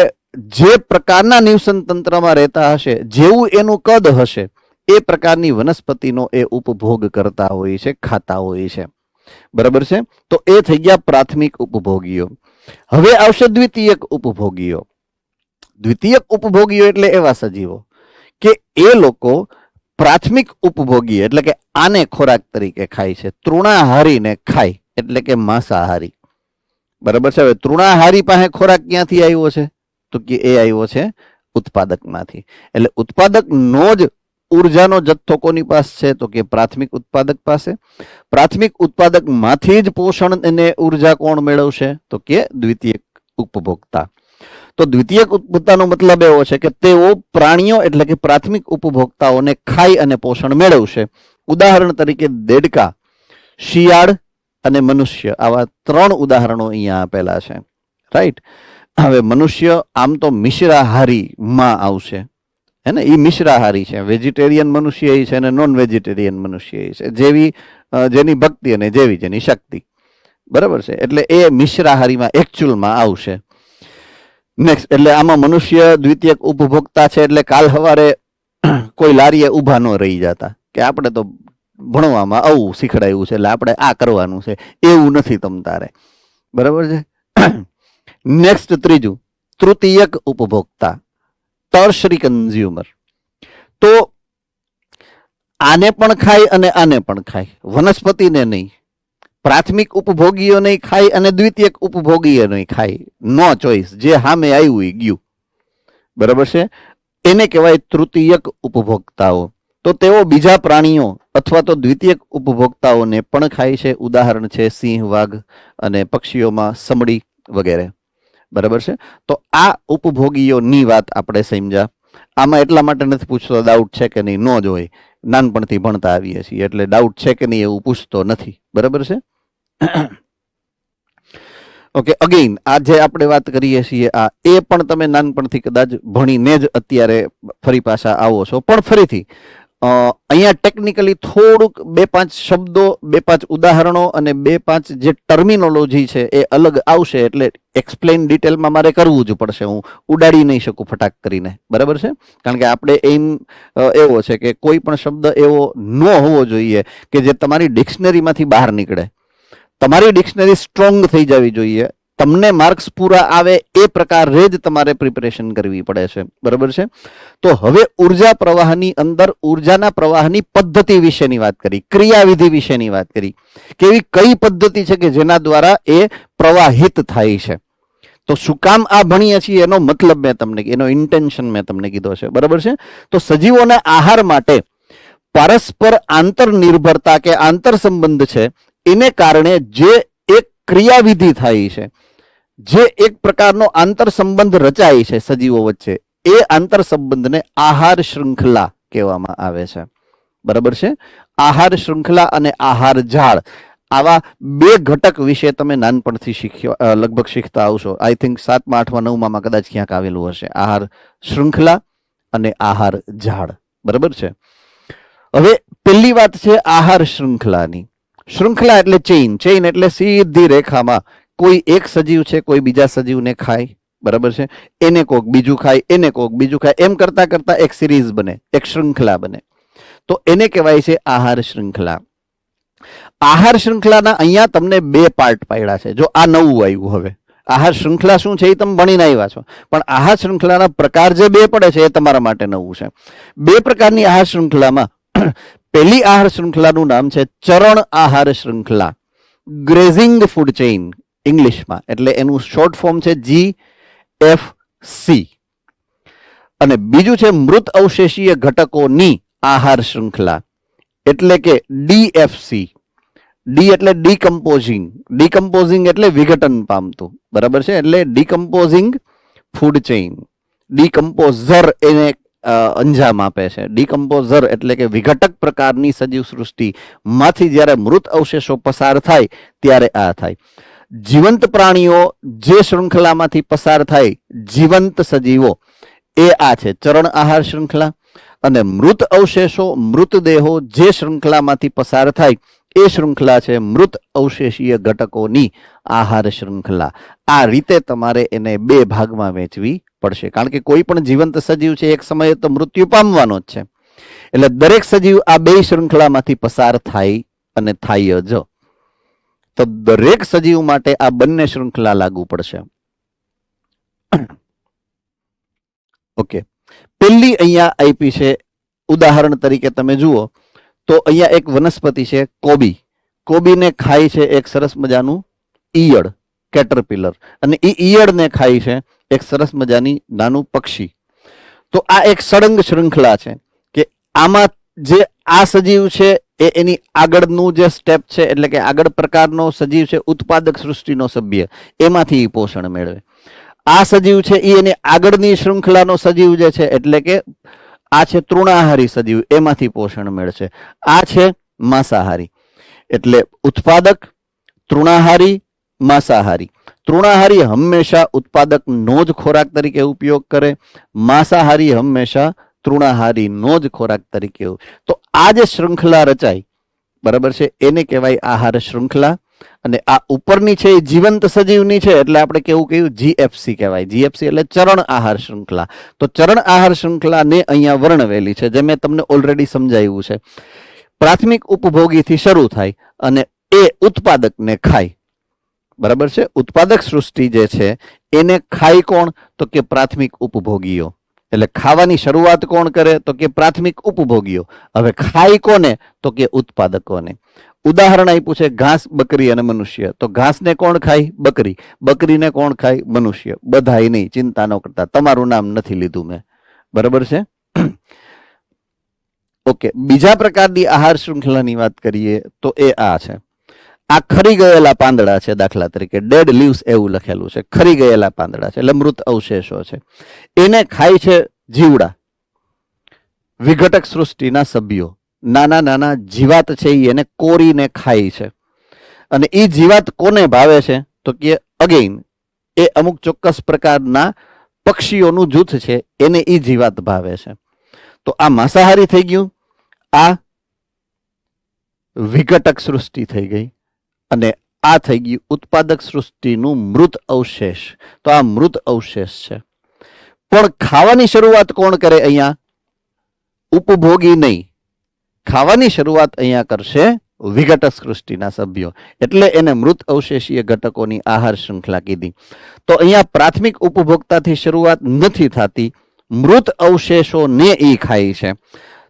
Speaker 1: જે પ્રકારના નિવસન તંત્રમાં રહેતા હશે, જેવું એનું કદ હશે એ પ્રકારની વનસ્પતિનો એ ઉપભોગ કરતા હોય છે, ખાતા હોય છે. બરાબર છે? તો એ થઈ ગયા પ્રાથમિક ઉપભોગીઓ. હવે આવશે દ્વિતીયક ઉપભોગીઓ. દ્વિતીયક ઉપભોગીઓ એટલે એવા સજીવો કે એ લોકો પ્રાથમિક ઉપભોગી એટલે કે આને ખોરાક તરીકે ખાય છે, તૃણાહારીને ખાય એટલે કે માંસાહારી. બરાબર છે? હવે તૃણાહારી પાસે ખોરાક ક્યાંથી આવ્યો છે? તો કે એ આવ્યો છે ઉત્પાદકમાંથી. એટલે ઉત્પાદકનો જ ઉર્જાનો જથ્થો કોની પાસે છે? તો કે પ્રાથમિક ઉત્પાદક પાસે. પ્રાથમિક ઉત્પાદકમાંથી જ પોષણ અને ઉર્જા કોણ મેળવશે? તો કે દ્વિતીયક ઉપભોક્તા. તો દ્વિતીયક ઉપભોક્તાનો મતલબ એવો છે કે તેઓ પ્રાણીઓ એટલે કે પ્રાથમિક ઉપભોક્તાઓને ખાઈ અને પોષણ મેળવશે. ઉદાહરણ તરીકે દેડકા, શિયાળ અને મનુષ્ય, આવા 3 ઉદાહરણો અહીંયા આપેલા છે. રાઈટ? હવે મનુષ્ય આમ તો મિશ્રાહારીમાં આવશે, હે ને? એ મિશ્રાહારી છે. વેજીટેરિયન મનુષ્ય છે અને નોન વેજીટેરિયન મનુષ્ય છે, જેવી જેની ભક્તિ અને જેની શક્તિ. બરાબર છે? એટલે એ મિશ્રાહારીમાં એકચ્યુઅલમાં આવશે. નેક્સ્ટ, એટલે આમાં મનુષ્ય દ્વિતીયક ઉપભોક્તા છે. એટલે કાલ સવારે કોઈ લારીએ ઊભા ન રહી જતા કે આપણે તો ભણવામાં આવું શીખડાયું છે એટલે આપણે આ કરવાનું છે, એવું નથી તમ તારે. બરાબર છે? નેક્સ્ટ, ત્રીજું તૃતીયક ઉપભોક્તા, ટર્શરી કન્ઝ્યુમર. તો આને પણ ખાય અને આને પણ ખાય, વનસ્પતિને નહીં. પ્રાથમિક ઉપભોગીઓ નહીં ખાય અને દ્વિતીયક ઉપભોગીઓ નહીં ખાય. નો ચોઈસ, જે સામે આવ્યું એ ગયું. બરાબર છે? એને કહેવાય તૃતીયક ઉપભોક્તાઓ. તો તેઓ બીજા પ્રાણીઓ અથવા તો દ્વિતીયક ઉપભોક્તાઓને પણ ખાય છે. ઉદાહરણ છે સિંહ, વાઘ અને પક્ષીઓમાં સમડી વગેરે. બરાબર છે? તો આ ઉપભોગીઓની વાત આપણે સમજ્યા. આમાં એટલા માટે નથી પૂછતો ડાઉટ છે કે નહીં, નો જ હોય. નાનપણથી ભણતા આવીએ છીએ એટલે ડાઉટ છે કે નહીં એવું પૂછતો નથી. બરાબર છે? ઓકે, અગેઇન આ જે આપણે વાત કરીએ છીએ આ એ પણ તમે નાનપણથી કદાચ ભણીને જ અત્યારે ફરી પાછા આવો છો. પણ ફરીથી અહીંયા ટેકનિકલી થોડુંક 2-5 શબ્દો, 2-5 ઉદાહરણો અને 2-5 જે ટર્મિનોલોજી છે એ અલગ આવશે. એટલે એક્સપ્લેન ડિટેલમાં મારે કરવું જ પડશે. હું ઉડાડી નહીં શકું ફટાક કરીને. બરાબર છે? કારણ કે આપણે એમ એવો છે કે કોઈ પણ શબ્દ એવો ન હોવો જોઈએ કે જે તમારી ડિક્શનરીમાંથી બહાર નીકળે. તમારી ડિક્શનરી સ્ટ્રોંગ થઈ જવી જોઈએ. તમને માર્ક્સ પૂરા આવે એ પ્રકારે જ તમારે પ્રિપેરેશન કરવી પડે છે. બરાબર છે? તો હવે ઉર્જા પ્રવાહની અંદર ઉર્જાના પ્રવાહની પદ્ધતિ વિશેની વાત કરી, ક્રિયાવિધિ વિશેની વાત કરી કે એવી કઈ પદ્ધતિ છે કે જેના દ્વારા એ પ્રવાહિત થાય છે. તો શું કામ આ ભણીએ છીએ એનો મતલબ મેં તમને, એનો ઇન્ટેન્શન મેં તમને કીધો છે. બરાબર છે? તો સજીવોના આહાર માટે પરસ્પર આંતર નિર્ભરતા કે આંતર સંબંધ છે, એને કારણે જે એક ક્રિયાવિધિ થાય છે, જે એક પ્રકારનો આંતર સંબંધ રચાય છે સજીવો વચ્ચે, એ આંતર સંબંધને આહાર શૃંખલા કહેવામાં આવે છે. બરાબર છે? આહાર શૃંખલા અને આહાર ઝાડ, આવા 2 ઘટક વિશે તમે નાનપણથી લગભગ શીખતા આવશો. આઈ થિંક 7મા 8મા 9મા કદાચ ક્યાંક આવેલું હશે, આહાર શૃંખલા અને આહાર ઝાડ. બરાબર છે? હવે પહેલી વાત છે આહાર શૃંખલાની. શૃંખલા એટલે ચેઇન. ચેઇન એટલે સીધી રેખામાં કોઈ એક સજીવ છે કોઈ બીજા સજીવને ખાય, બરાબર છે, એને કોક બીજું ખાય, એને કોક બીજું ખાય, એમ કરતા કરતા એક સિરીઝ બને, એક શૃંખલા બને, તો એને કહેવાય છે આહાર શૃંખલા. આહાર શૃંખલાના અહીંયા તમને 2 પાર્ટ પાડ્યા છે. જો આ નવું આવ્યું, હવે આહાર શૃંખલા શું છે એ તમે ભણીને આવ્યા છો, પણ આહાર શૃંખલાના પ્રકાર જે 2 પડે છે એ તમારા માટે નવું છે. 2 પ્રકારની આહાર શૃંખલામાં પહેલી આહાર શૃંખલાનું નામ છે ચરણ આહાર શૃંખલા, ગ્રેઝિંગ ફૂડ ચેઇન ઇંગ્લિશમાં, એટલે એનું શોર્ટ ફોર્મ છે GFC. અને બીજું છે મૃત અવશેષીય ઘટકોની આહાર શૃંખલા, એટલે કે DFC. ડી એટલે ડીકમ્પોઝિંગ, ડીકમ્પોઝિંગ એટલે વિઘટન પામતું, બરાબર છે, એટલે ડીકમ્પોઝિંગ ફૂડ ચેઇન. ડીકમ્પોઝર એને અંજામ આપે છે. ડીકમ્પોઝર એટલે કે વિઘટક પ્રકારની સજીવ સૃષ્ટિમાંથી જ્યારે મૃત અવશેષો પસાર થાય ત્યારે આ થાય. જીવંત પ્રાણીઓ જે શૃંખલામાંથી પસાર થાય, જીવંત સજીવો, એ આ છે ચરણ આહાર શૃંખલા. અને મૃત અવશેષો, મૃતદેહો જે શૃંખલામાંથી પસાર થાય એ શૃંખલા છે મૃત અવશેષીય ઘટકોની આહાર શૃંખલા. આ રીતે તમારે એને 2 ભાગમાં વહેંચવી પડશે, કારણ કે કોઈ પણ જીવંત સજીવ છે એક સમયે તો મૃત્યુ પામવાનો જ છે, એટલે દરેક સજીવ આ 2 શૃંખલામાંથી પસાર થાય અને થાય જ. તો દરેક સજીવ માટે આ બંને શૃંખલા લાગુ પડશે. ઓકે, પેલી અહીંયા આપી છે, ઉદાહરણ તરીકે તમે જુઓ તો અહીંયા એક વનસ્પતિ છે કોબી. કોબીને ખાય છે એક સરસ મજાનું ઈયળ, કેટરપિલર, અને એ ઈયળને ખાય છે એક સરસ મજાની નાનું પક્ષી. તો આ એક સળંગ શૃંખલા છે કે આમાં જે આ સજીવ છે એ એની આગળનું જે સ્ટેપ છે, એટલે કે આગળ પ્રકારનો સજીવ છે ઉત્પાદક સૃષ્ટિનો સભ્ય, એમાંથી પોષણ મેળવે. આ સજીવ છે એ એની આગળની શૃંખલાનો સજીવ જે છે, એટલે કે આ છે તૃણાહારી સજીવ, એમાંથી પોષણ મેળશે. આ છે માંસાહારી, એટલે ઉત્પાદક, તૃણાહારી, માંસાહારી. તૃણાહારી હંમેશા ઉત્પાદકનો જ ખોરાક તરીકે ઉપયોગ કરે, માંસાહારી હંમેશા તૃણાહારીનો જ ખોરાક તરીકે. તો આ જે શૃંખલા રચાય, બરાબર છે, એને કહેવાય આહાર શૃંખલા. અને આ ઉપરની છે એ જીવંત સજીવની છે, એટલે આપણે કેવું કહ્યું GFC કહેવાય. GFC એટલે ચરણ આહાર શૃંખલા. તો ચરણ આહાર શૃંખલાને અહીંયા વર્ણવેલી છે, જે મેં તમને ઓલરેડી સમજાવ્યું છે. પ્રાથમિક ઉપભોગીથી શરૂ થાય અને એ ઉત્પાદકને ખાય, બરાબર છે. ઉત્પાદક સૃષ્ટિ જે છે એને ખાય કોણ? તો કે પ્રાથમિક ઉપભોગીઓ. એટલે ખાવાની શરૂઆત કોણ કરે? તો કે પ્રાથમિક ઉપભોગીઓ. હવે ખાય કોને? તો કે ઉત્પાદકોને. ઉદાહરણ આપ્યું છે ઘાસ, બકરી અને મનુષ્ય. તો ઘાસને કોણ ખાય? બકરી. બકરીને કોણ ખાય? મનુષ્ય. બધાય નહીં, ચિંતા ન કરતા, તમારું નામ નથી લીધું મેં, બરાબર છે. ઓકે, બીજા પ્રકારની આહાર શૃંખલાની વાત કરીએ તો એ આ છે. આ ખરી ગયેલા પાંદડા છે, દાખલા તરીકે ડેડ લીવ્સ એવું લખેલું છે. ખરી ગયેલા પાંદડા છે એટલે મૃત અવશેષો છે. એને ખાય છે જીવડા, વિઘટક સૃષ્ટિના સભ્યો. નાના નાના જીવાત છે એને કોરીને ખાય છે. અને એ જીવાત કોને ભાવે છે? તો કે અગેઇન એ અમુક ચોક્કસ પ્રકારના પક્ષીઓનું જૂથ છે, એને એ જીવાત ભાવે છે. તો આ માંસાહારી થઈ ગયું, આ વિઘટક સૃષ્ટિ થઈ ગઈ, અને આ થઈ ગયું ઉત્પાદક સૃષ્ટિનું મૃત અવશેષ. તો આ મૃત અવશેષ છે. પણ ખાવાની શરૂઆત કોણ કરે અહીંયા? ઉપભોગી નહીં. ખાવાની શરૂઆત અહીંયા કરશે વિઘટક સૃષ્ટિના સભ્યો, એટલે એને મૃત અવશેષીય ઘટકોની આહાર શૃંખલા કીધી. તો અહીંયા પ્રાથમિક ઉપભોક્તાથી શરૂઆત નથી થતી, મૃત અવશેષોને એ ખાય છે.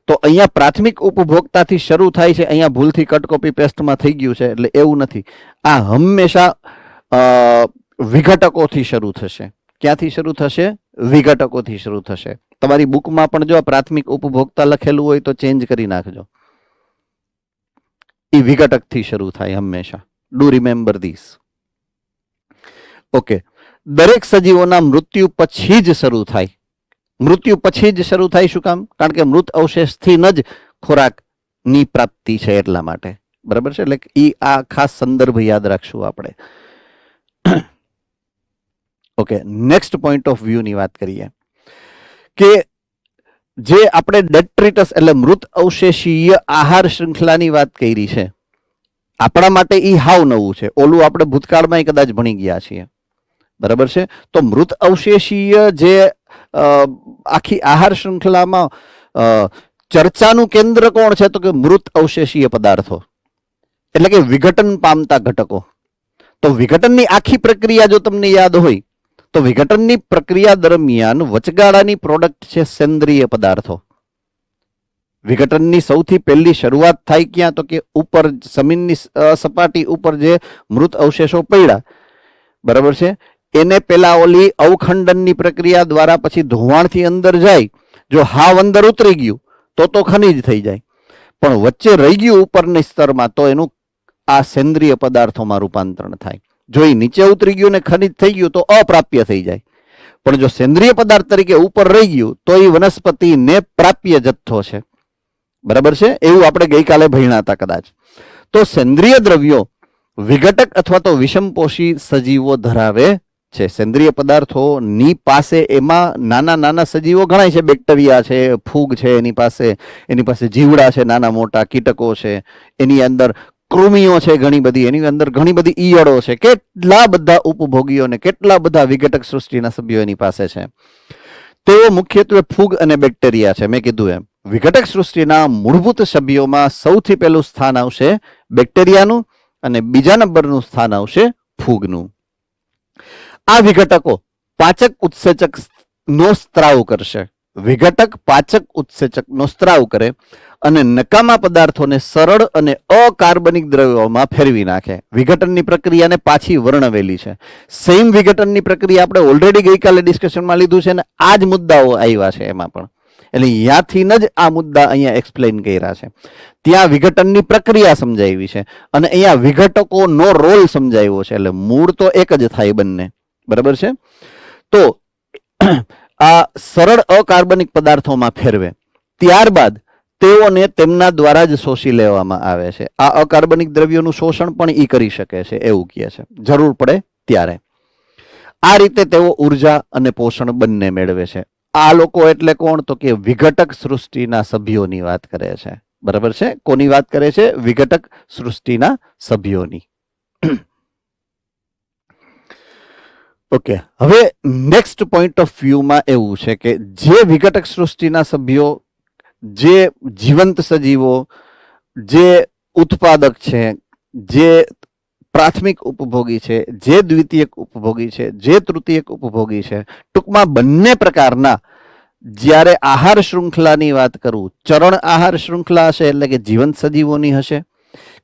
Speaker 1: તો અહીંયા પ્રાથમિક ઉપભોક્તાથી શરૂ થાય છે. અહીંયા ભૂલથી કટ કોપી પેસ્ટમાં થઈ ગયું છે, એટલે એવું નથી. આ હંમેશા વિઘટકોથી શરૂ થશે. ક્યાંથી શરૂ થશે? વિઘટકોથી શરૂ થશે. તમારી બુકમાં પણ જો પ્રાથમિક ઉપભોક્તા લખેલું હોય તો ચેન્જ કરી નાખજો. એ વિઘટકથી શરૂ થાય હંમેશા. Do remember this. ઓકે, દરેક સજીવોના મૃત્યુ પછી જ શરૂ થાય. મૃત્યુ પછી જ શરૂ થાય. શું કામ? કારણ કે મૃત અવશેષથી જ ખોરાકની પ્રાપ્તિ છે, એટલા માટે, બરાબર છે. એટલે એ આ ખાસ સંદર્ભ યાદ રાખશું આપણે. Okay, next point of view ની વાત કરીએ કે જે આપણે ડેટ્રિટસ એટલે મૃત અવશેષીય આહાર શૃંખલાની વાત કરી છે, આપણા માટે ઈ હાવ નવું છે. ઓલું આપણે ભૂતકાળમાં કદાચ ભણી ગયા છીએ. બરાબર છે. તો મૃત અવશેષીય જે આખી આહાર શૃંખલામાં ચર્ચાનું કેન્દ્ર કોણ છે? તો કે મૃત અવશેષીય પદાર્થો, એટલે કે વિઘટન પામતા ઘટકો. તો વિઘટનની આખી પ્રક્રિયા જો તમને યાદ હોય તો વિઘટનની પ્રક્રિયા દરમિયાન વચગાળાની પ્રોડક્ટ છે સેન્દ્રિય પદાર્થો. વિઘટનની સૌથી પહેલી શરૂઆત થાય ક્યાં? તો કે ઉપર જમીનની સપાટી ઉપર જે મૃત અવશેષો પડ્યા, બરાબર છે, એને પેલા ઓલી અવખંડનની પ્રક્રિયા દ્વારા પછી ધોવાણથી અંદર જાય. જો હાવ અંદર ઉતરી ગયું તો ખનિજ થઈ જાય, પણ વચ્ચે રહી ગયું ઉપરની સ્તરમાં તો એનું આ સેન્દ્રિય પદાર્થોમાં રૂપાંતરણ થાય. જો એ નીચે ઉતરી ગયું ને ખનિજ થઈ ગયું તો અપ્રાપ્ય થઈ જાય, પણ જો સેન્દ્રિય પદાર્થ તરીકે ઉપર રહી ગયું તો એ વનસ્પતિને પ્રાપ્ય જથ્થો છે. બરાબર છે. એવું આપણે ગઈકાલે ભણ્યા હતા કદાચ. તો સેન્દ્રિય દ્રવ્યો વિઘટક અથવા તો વિષમપોષી સજીવો ધરાવે છે. સેન્દ્રિય પદાર્થોની પાસે એમાં નાના નાના સજીવો ઘણા છે. બેક્ટેરિયા છે, ફૂગ છે, એની પાસે જીવડા છે, નાના મોટા કીટકો છે, એની અંદર કૃમિઓ છે ઘણી બધી, એની અંદર ઘણી બધી ઈયળો છે. કેટલા બધા ઉપભોગીઓ ને કેટલા બધા વિઘટક સૃષ્ટિના સભ્યો એની પાસે છે. તેઓ મુખ્યત્વે ફૂગ અને બેક્ટેરિયા છે. મેં કીધું એમ વિઘટક સૃષ્ટિના મૂળભૂત સભ્યોમાં સૌથી પહેલું સ્થાન આવશે બેક્ટેરિયાનું અને બીજા નંબરનું સ્થાન આવશે ફૂગનું. આ વિઘટકો પાચક ઉત્સેચક નો સ્ત્રાવ કરશે. વિઘટક પાચક ઉત્સેચક નો સ્ત્રાવ કરે અને નકામા પદાર્થોને સરળ અને અકાર્બનિક દ્રવ્યોમાં ફેરવી નાખે. વિઘટનની પ્રક્રિયાને પાછી વર્ણવેલી છે. સેમ વિઘટનની પ્રક્રિયા આપણે ઓલરેડી ગઈકાલે ડિસ્કશનમાં લીધું છે અને આ જ મુદ્દાઓ આવ્યા છે એમાં પણ. એટલે ત્યાંથી જ આ મુદ્દા અહીંયા એક્સપ્લેન કર્યા છે. ત્યાં વિઘટનની પ્રક્રિયા સમજાવી છે અને અહીંયા વિઘટકોનો રોલ સમજાવ્યો છે. એટલે મૂળ તો એક જ થાય બંને. બરાબર છે. તો આ સરળ અકાર્બનિક પદાર્થોમાં ફેરવે, ત્યારબાદ તેઓને તેમના દ્વારા જ શોષી લેવામાં આવે છે. આ અકાર્બનિક દ્રવ્યોનું શોષણ પણ ઈ કરી શકે છે એવું કહે છે, જરૂર પડે ત્યારે. આ રીતે તેઓ ઉર્જા અને પોષણ બંને મેળવે છે. આ લોકો એટલે કોણ? તો કે વિઘટક સૃષ્ટિના સભ્યોની વાત કરે છે. બરાબર છે. કોની વાત કરે છે? વિઘટક સૃષ્ટિના સભ્યોની. ઓકે, હવે નેક્સ્ટ પોઈન્ટ ઓફ વ્યૂમાં એવું છે કે જે વિઘટક સૃષ્ટિના સભ્યો, જે જીવંત સજીવો, જે ઉત્પાદક છે, જે પ્રાથમિક ઉપભોગી છે, જે દ્વિતીયક ઉપભોગી છે, જે તૃતીયક ઉપભોગી છે, ટૂંકમાં બંને પ્રકારના, જ્યારે આહાર શૃંખલાની વાત કરું, ચરણ આહાર શૃંખલા હશે એટલે કે જીવંત સજીવોની હશે,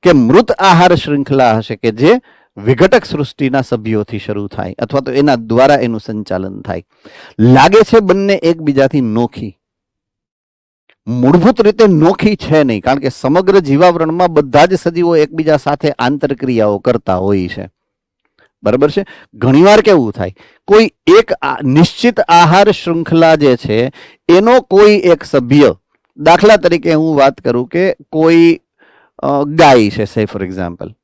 Speaker 1: કે મૃત આહાર શૃંખલા હશે કે જે વિઘટક સૃષ્ટિના સભ્યોથી શરૂ થાય અથવા તો એના દ્વારા એનું સંચાલન થાય. લાગે છે બંને એકબીજાથી નોખી. મૂળભૂત રીતે નોખી છે નહીં, કારણ કે સમગ્ર જીવાવરણમાં બધા જ સજીવો એકબીજા સાથે આંતરક્રિયાઓ કરતા હોય છે. બરાબર છે. ઘણીવાર કેવું થાય, કોઈ એક નિશ્ચિત આહાર શૃંખલા જે છે એનો કોઈ એક સભ્ય, દાખલા તરીકે હું વાત કરું કે કોઈ ગાય છે, સે ફોર એક્ઝામ્પલ,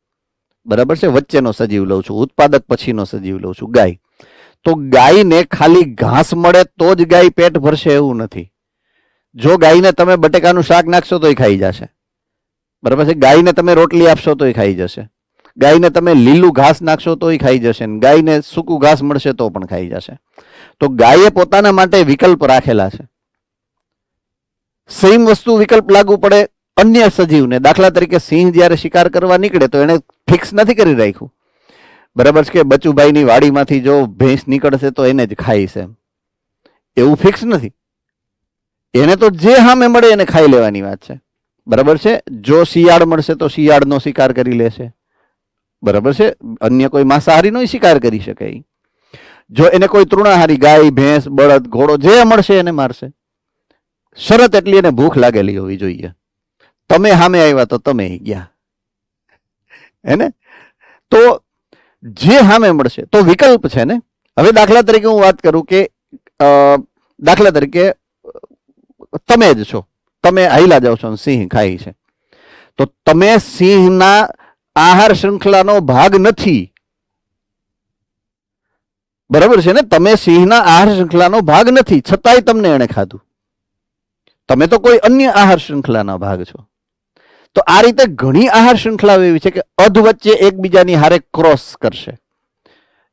Speaker 1: બરાબર છે, વચ્ચેનો સજીવ લઉં છું, ઉત્પાદક પછીનો સજીવ લઉં છું, ગાય. તો ગાયને ખાલી ઘાસ મળે તો જ ગાય પેટ ભરશે એવું નથી. જો ગાયને તમે બટેકાનું શાક નાખશો તોય ખાઈ જશે. બરાબર છે. ગાયને તમે રોટલી આપશો તોય ખાઈ જશે. ગાયને તમે લીલું ઘાસ નાખશો તોય ખાઈ જશે. ગાયને સૂકું ઘાસ મળશે તો પણ ખાઈ જશે. તો ગાયે પોતાના માટે વિકલ્પ રાખેલા છે. સેમ વસ્તુ વિકલ્પ લાગુ પડે અન્ય સજીવને. દાખલા તરીકે સિંહ જ્યારે શિકાર કરવા નીકળે તો એને ફિક્સ નથી કરી રાખ્યું. બરાબર છે કે બચુભાઈની વાડીમાંથી જો ભેંસ નીકળશે તો એને જ ખાઈ છે, એવું ફિક્સ નથી. એને તો જે સામે મળે એને ખાઈ લેવાની વાત છે. બરાબર છે. જો શિયાળ મળશે તો શિયાળનો શિકાર કરી લેશે. બરાબર છે. અન્ય કોઈ માંસાહારીનો શિકાર કરી શકે. જો એને કોઈ તૃણાહારી ગાય, ભેંસ, બળદ, ઘોડો જે મળશે એને મારશે. શરત એટલી એને ભૂખ લાગેલી હોવી જોઈએ. તમે સામે આવ્યા તો તમે ગયા, હે ને? તો જે સામે મળશે તો વિકલ્પ છે ને. હવે દાખલા તરીકે હું વાત કરું કે દાખલા તરીકે તમે જ છો, તમે હાઈલા જાવ છો, સિંહ ખાઈ છે, તો તમે સિંહના આહાર શૃંખલાનો ભાગ નથી. બરાબર છે ને? તમે સિંહના આહાર શૃંખલાનો ભાગ નથી, છતાંય તમને એને ખાધું. તમે તો કોઈ અન્ય આહાર શૃંખલાના ભાગ છો. તો આ રીતે ઘણી આહાર શૃંખલાઓ એવી છે કે અધ વચ્ચે એકબીજાની હારે ક્રોસ કરશે.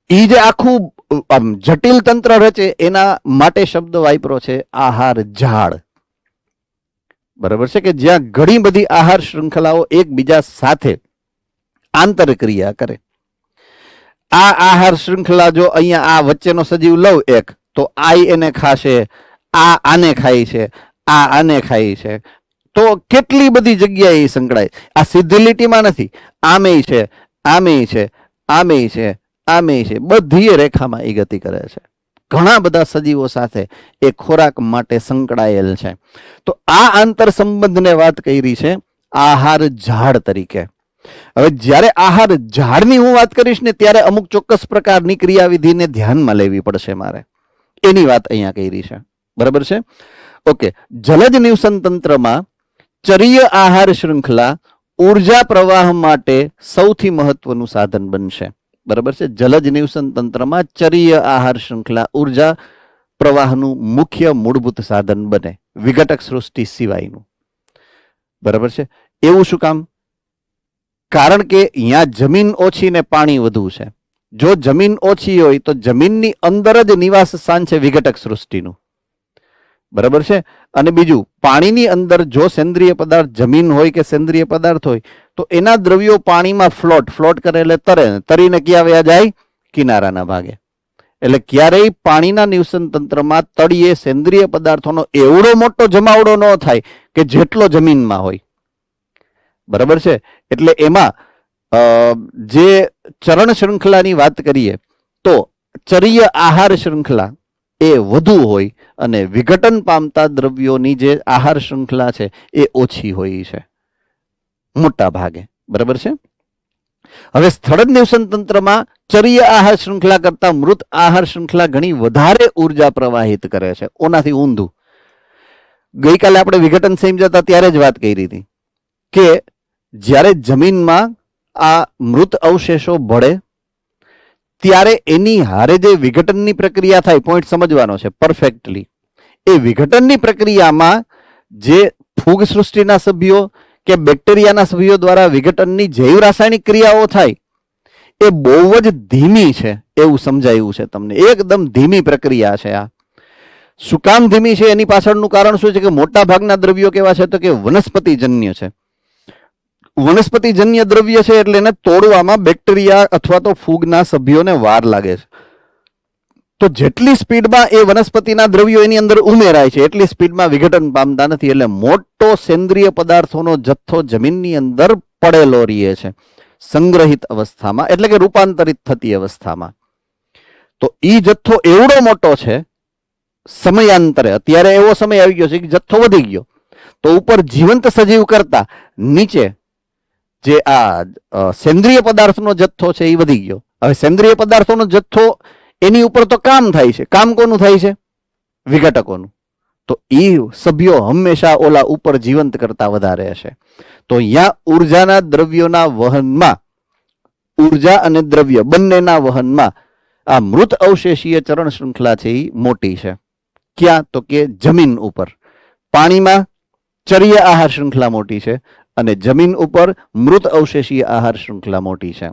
Speaker 1: એ જે આખું જટિલ તંત્ર રચે એના માટે શબ્દ વાપરો છે આહાર ઝાડ. બરાબર છે, કે જ્યાં ઘણી બધી આહાર શૃંખલાઓ એકબીજા સાથે આંતરક્રિયા કરે. આ આહાર શૃંખલા જો અહીંયા આ વચ્ચેનો સજીવ લઉં એક, તો આ એને ખાશે, આ આને ખાય છે, આ આને ખાય છે, તો કેટલી બધી જગ્યાએ એ સંકળાય. આ સીધી લીટીમાં નથી, આમેય છે, આમેય છે, આમેય છે, આમેય છે, બધી રેખામાં એ ગતિ કરે છે. ઘણા બધા સજીવો સાથે એ ખોરાક માટે સંકળાયેલ છે. તો આ આંતર સંબંધને વાત કરી છે આહાર ઝાડ તરીકે. હવે જ્યારે આહાર ઝાડની હું વાત કરીશ ને ત્યારે અમુક ચોક્કસ પ્રકારની ક્રિયાવિધિને ધ્યાનમાં લેવી પડશે મારે. એની વાત અહીંયા કરી છે. બરાબર છે? ઓકે. જલજ નિવસન તંત્રમાં ચરીય આહાર શૃંખલા ઉર્જા પ્રવાહ માટે સૌથી મહત્વનું સાધન બનશે. બરાબર છે? જલજ નિવસન તંત્રમાં ચરીય આહાર શૃંખલા ઉર્જા પ્રવાહનું મુખ્ય મૂળભૂત સાધન બને, વિઘટક સૃષ્ટિ સિવાયનું. બરાબર છે? એવું શું કામ? કારણ કે અહીંયા જમીન ઓછી ને પાણી વધુ છે. જો જમીન ઓછી હોય તો જમીનની અંદર જ નિવાસ સ્થાન છે વિઘટક સૃષ્ટિનું. બરાબર છે? અને બીજું, પાણીની અંદર જો સેન્દ્રિય પદાર્થ જમીન હોય કે સેન્દ્રિય પદાર્થ હોય તો એના દ્રવ્યો પાણીમાં ફ્લોટ કરે, એટલે તરીને ક્યાં વયા જાય? કિનારાના ભાગે. એટલે ક્યારેય પાણીના નિવસન તંત્રમાં તળિયે સેન્દ્રિય પદાર્થોનો એવડો મોટો જમાવડો ન થાય કે જેટલો જમીનમાં હોય. બરાબર છે? એટલે એમાં જે ચરણ શૃંખલાની વાત કરીએ તો ચરીય આહાર શૃંખલા એ વધુ હોય અને વિઘટન પામતા દ્રવ્યોની જે આહાર શૃંખલા છે એ ઓછી હોય છે મોટા ભાગે. બરાબર છે? હવે સ્થળજ નિવસન તંત્રમાં ચરીય આહાર શૃંખલા કરતા મૃત આહાર શૃંખલા ઘણી વધારે ઉર્જા પ્રવાહિત કરે છે. ઓનાથી ઊંધું. ગઈકાલે આપણે વિઘટન સમજાતા ત્યારે જ વાત કરી હતી કે જ્યારે જમીનમાં આ મૃત અવશેષો ભળે ત્યારે એની હારે જે વિઘટનની પ્રક્રિયા થાય, પોઈન્ટ સમજવાનો છે પરફેક્ટલી. એ વિઘટનની પ્રક્રિયામાં જે ફૂગ સૃષ્ટિના સભ્યો કે બેક્ટેરિયાના સભ્યો દ્વારા વિઘટનની જૈવ રાસાયણિક ક્રિયાઓ થાય એ બહુ જ ધીમી છે એવું સમજાયું છે તમને. એકદમ ધીમી પ્રક્રિયા છે આ. શું કામ ધીમી છે? એની પાછળનું કારણ શું છે કે મોટા ભાગના દ્રવ્યો કેવા છે તો કે વનસ્પતિજન્ય છે. વનસ્પતિજન્ય દ્રવ્ય છે એટલે એને તોડવામાં બેક્ટેરિયા અથવા તો ફૂગના સભ્યોને વાર લાગે છે. તો જેટલી સ્પીડમાં એ વનસ્પતિના દ્રવ્યો એની અંદર ઉમેરાય છે એટલી સ્પીડમાં વિઘટન પામતા નથી. એટલે મોટો સેન્દ્રિય પદાર્થોનો જથ્થો જમીનની અંદર પડેલો રહે છે સંગ્રહિત અવસ્થામાં, એટલે કે રૂપાંતરિત થતી અવસ્થામાં. તો એ જથ્થો એવડો મોટો છે સમયાંતરે, અત્યારે એવો સમય આવી ગયો છે કે જથ્થો વધી ગયો, તો ઉપર જીવંત સજીવ કરતા નીચે જે આ સેન્દ્રિય પદાર્થનો જથ્થો છે એ વધી ગયો. હવે સેન્દ્રિય પદાર્થોનો જથ્થો એની ઉપર તો કામ થાય છે. કામ કોનું થાય છે? વિઘટકોનું. તો એ સભ્યો હંમેશા ઓલા ઉપર જીવંત કરતા વધારે હશે. તો અહીંયા ઉર્જાના દ્રવ્યોના વહનમાં, ઉર્જા અને દ્રવ્ય બંનેના વહનમાં આ મૃત અવશેષીય ચરણ શૃંખલા છે એ મોટી છે. ક્યાં? તો કે જમીન ઉપર. પાણીમાં ચરીય આહાર શૃંખલા મોટી છે અને જમીન ઉપર મૃત અવશેષીય આહાર શૃંખલા મોટી છે.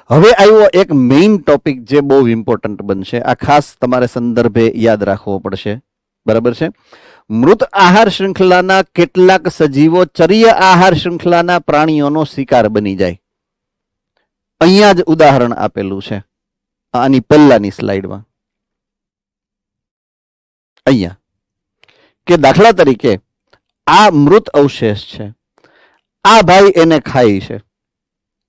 Speaker 1: હવે આવ્યો એક મેઇન ટોપિક જે બહુ ઇમ્પોર્ટન્ટ બનશે. આ ખાસ તમારે સંદર્ભે યાદ રાખવો પડશે. બરાબર છે? મૃત આહાર શૃંખલાના કેટલાક સજીવો ચરીય આહાર શૃંખલાના પ્રાણીઓનો શિકાર બની જાય. અહીંયા જ ઉદાહરણ આપેલું છે આની પહેલાની સ્લાઇડમાં. અહીંયા કે દાખલા તરીકે આ મૃત અવશેષ છે, આ ભાઈ એને ખાય છે.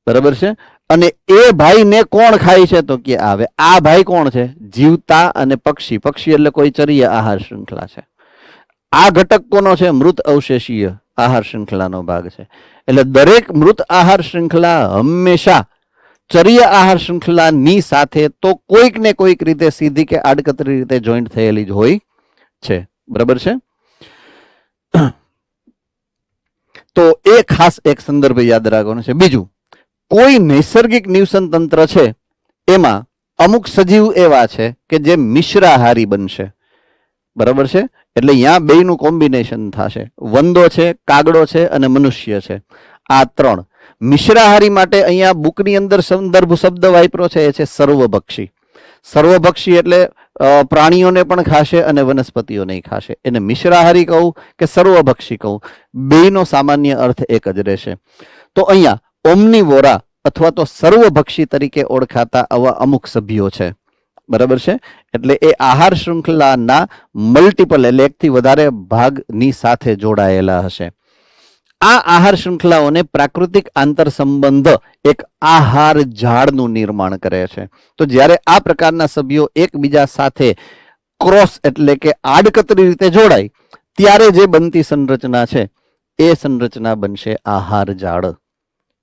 Speaker 1: બરાબર છે? અને એ ભાઈને કોણ ખાય છે તો કે આવે આ ભાઈ કોણ છે? જીવતા અને પક્ષી. પક્ષી એટલે કોઈ ચરીય આહાર શૃંખલા છે. આ ઘટક કોનો છે? મૃત અવશેષીય આહાર શૃંખલાનો ભાગ છે. એટલે દરેક મૃત આહાર શૃંખલા હંમેશા ચરીય આહાર શૃંખલાની સાથે તો કોઈક ને કોઈક રીતે સીધી કે આડકતરી રીતે જોઈન્ટ થયેલી જ હોય છે. બરાબર છે? તો એ ખાસ એક સંદર્ભ યાદ રાખવાનો છે. બીજું, કોઈ નૈસર્ગિક નિવસન તંત્ર છે એમાં અમુક સજીવ એવા છે કે જે મિશ્રાહારી બનશે. બરાબર છે? એટલે અહીંયા બેયનું કોમ્બિનેશન થશે. વંદો છે, કાગડો છે અને મનુષ્ય છે, આ ત્રણ. મિશ્રાહારી માટે અહીંયા બુકની અંદર સંદર્ભ શબ્દ વાપર્યો છે, એ છે સર્વભક્ષી. સર્વભક્ષી એટલે પ્રાણીઓને પણ ખાશે અને વનસ્પતિઓને ખાશે. એને મિશ્રાહારી કહું કે સર્વભક્ષી કહું, બેયનો સામાન્ય અર્થ એક જ રહેશે. તો અહીંયા ઓમ્નિવોરા અથવા તો સર્વભક્ષી તરીકે ઓળખાતા આવા અમુક સભ્યો છે, બરાબર છે. એટલે એ આહાર શૃંખલાના મલ્ટિપલ એટલે એકથી વધારે ભાગની સાથે જોડાયેલા હશે. આ આહાર શૃંખલાઓને પ્રાકૃતિક આંતર સંબંધ એક આહાર ઝાડનું નિર્માણ કરે છે. તો જ્યારે આ પ્રકારના સભ્યો એકબીજા સાથે ક્રોસ એટલે કે આડકતરી રીતે જોડાય ત્યારે જે બનતી સંરચના છે એ સંરચના બનશે આહાર ઝાડ,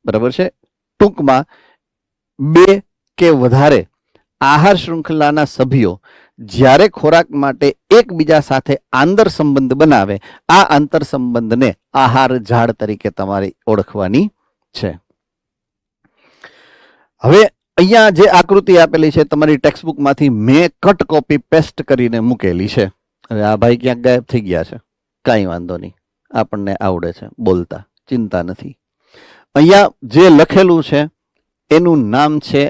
Speaker 1: બરાબર છે. ટૂંકમાં બે કે વધારે આહાર શૃંખલાના સભ્યો જ્યારે ખોરાક માટે એકબીજા સાથે આંતર સંબંધ બનાવે, આ આંતર સંબંધને આહાર ઝાડ તરીકે તમારે ઓળખવાની છે. હવે અહીંયા જે આકૃતિ આપેલી છે તમારી ટેક્સ્ટબુકમાંથી મેં કટ કોપી પેસ્ટ કરીને મૂકેલી છે. હવે આ ભાઈ ક્યાંક ગાયબ થઈ ગયા છે, કાંઈ વાંધો નહીં, આપણને આવડે છે બોલતા, ચિંતા નથી. અહીંયા જે લખેલું છે એનું નામ છે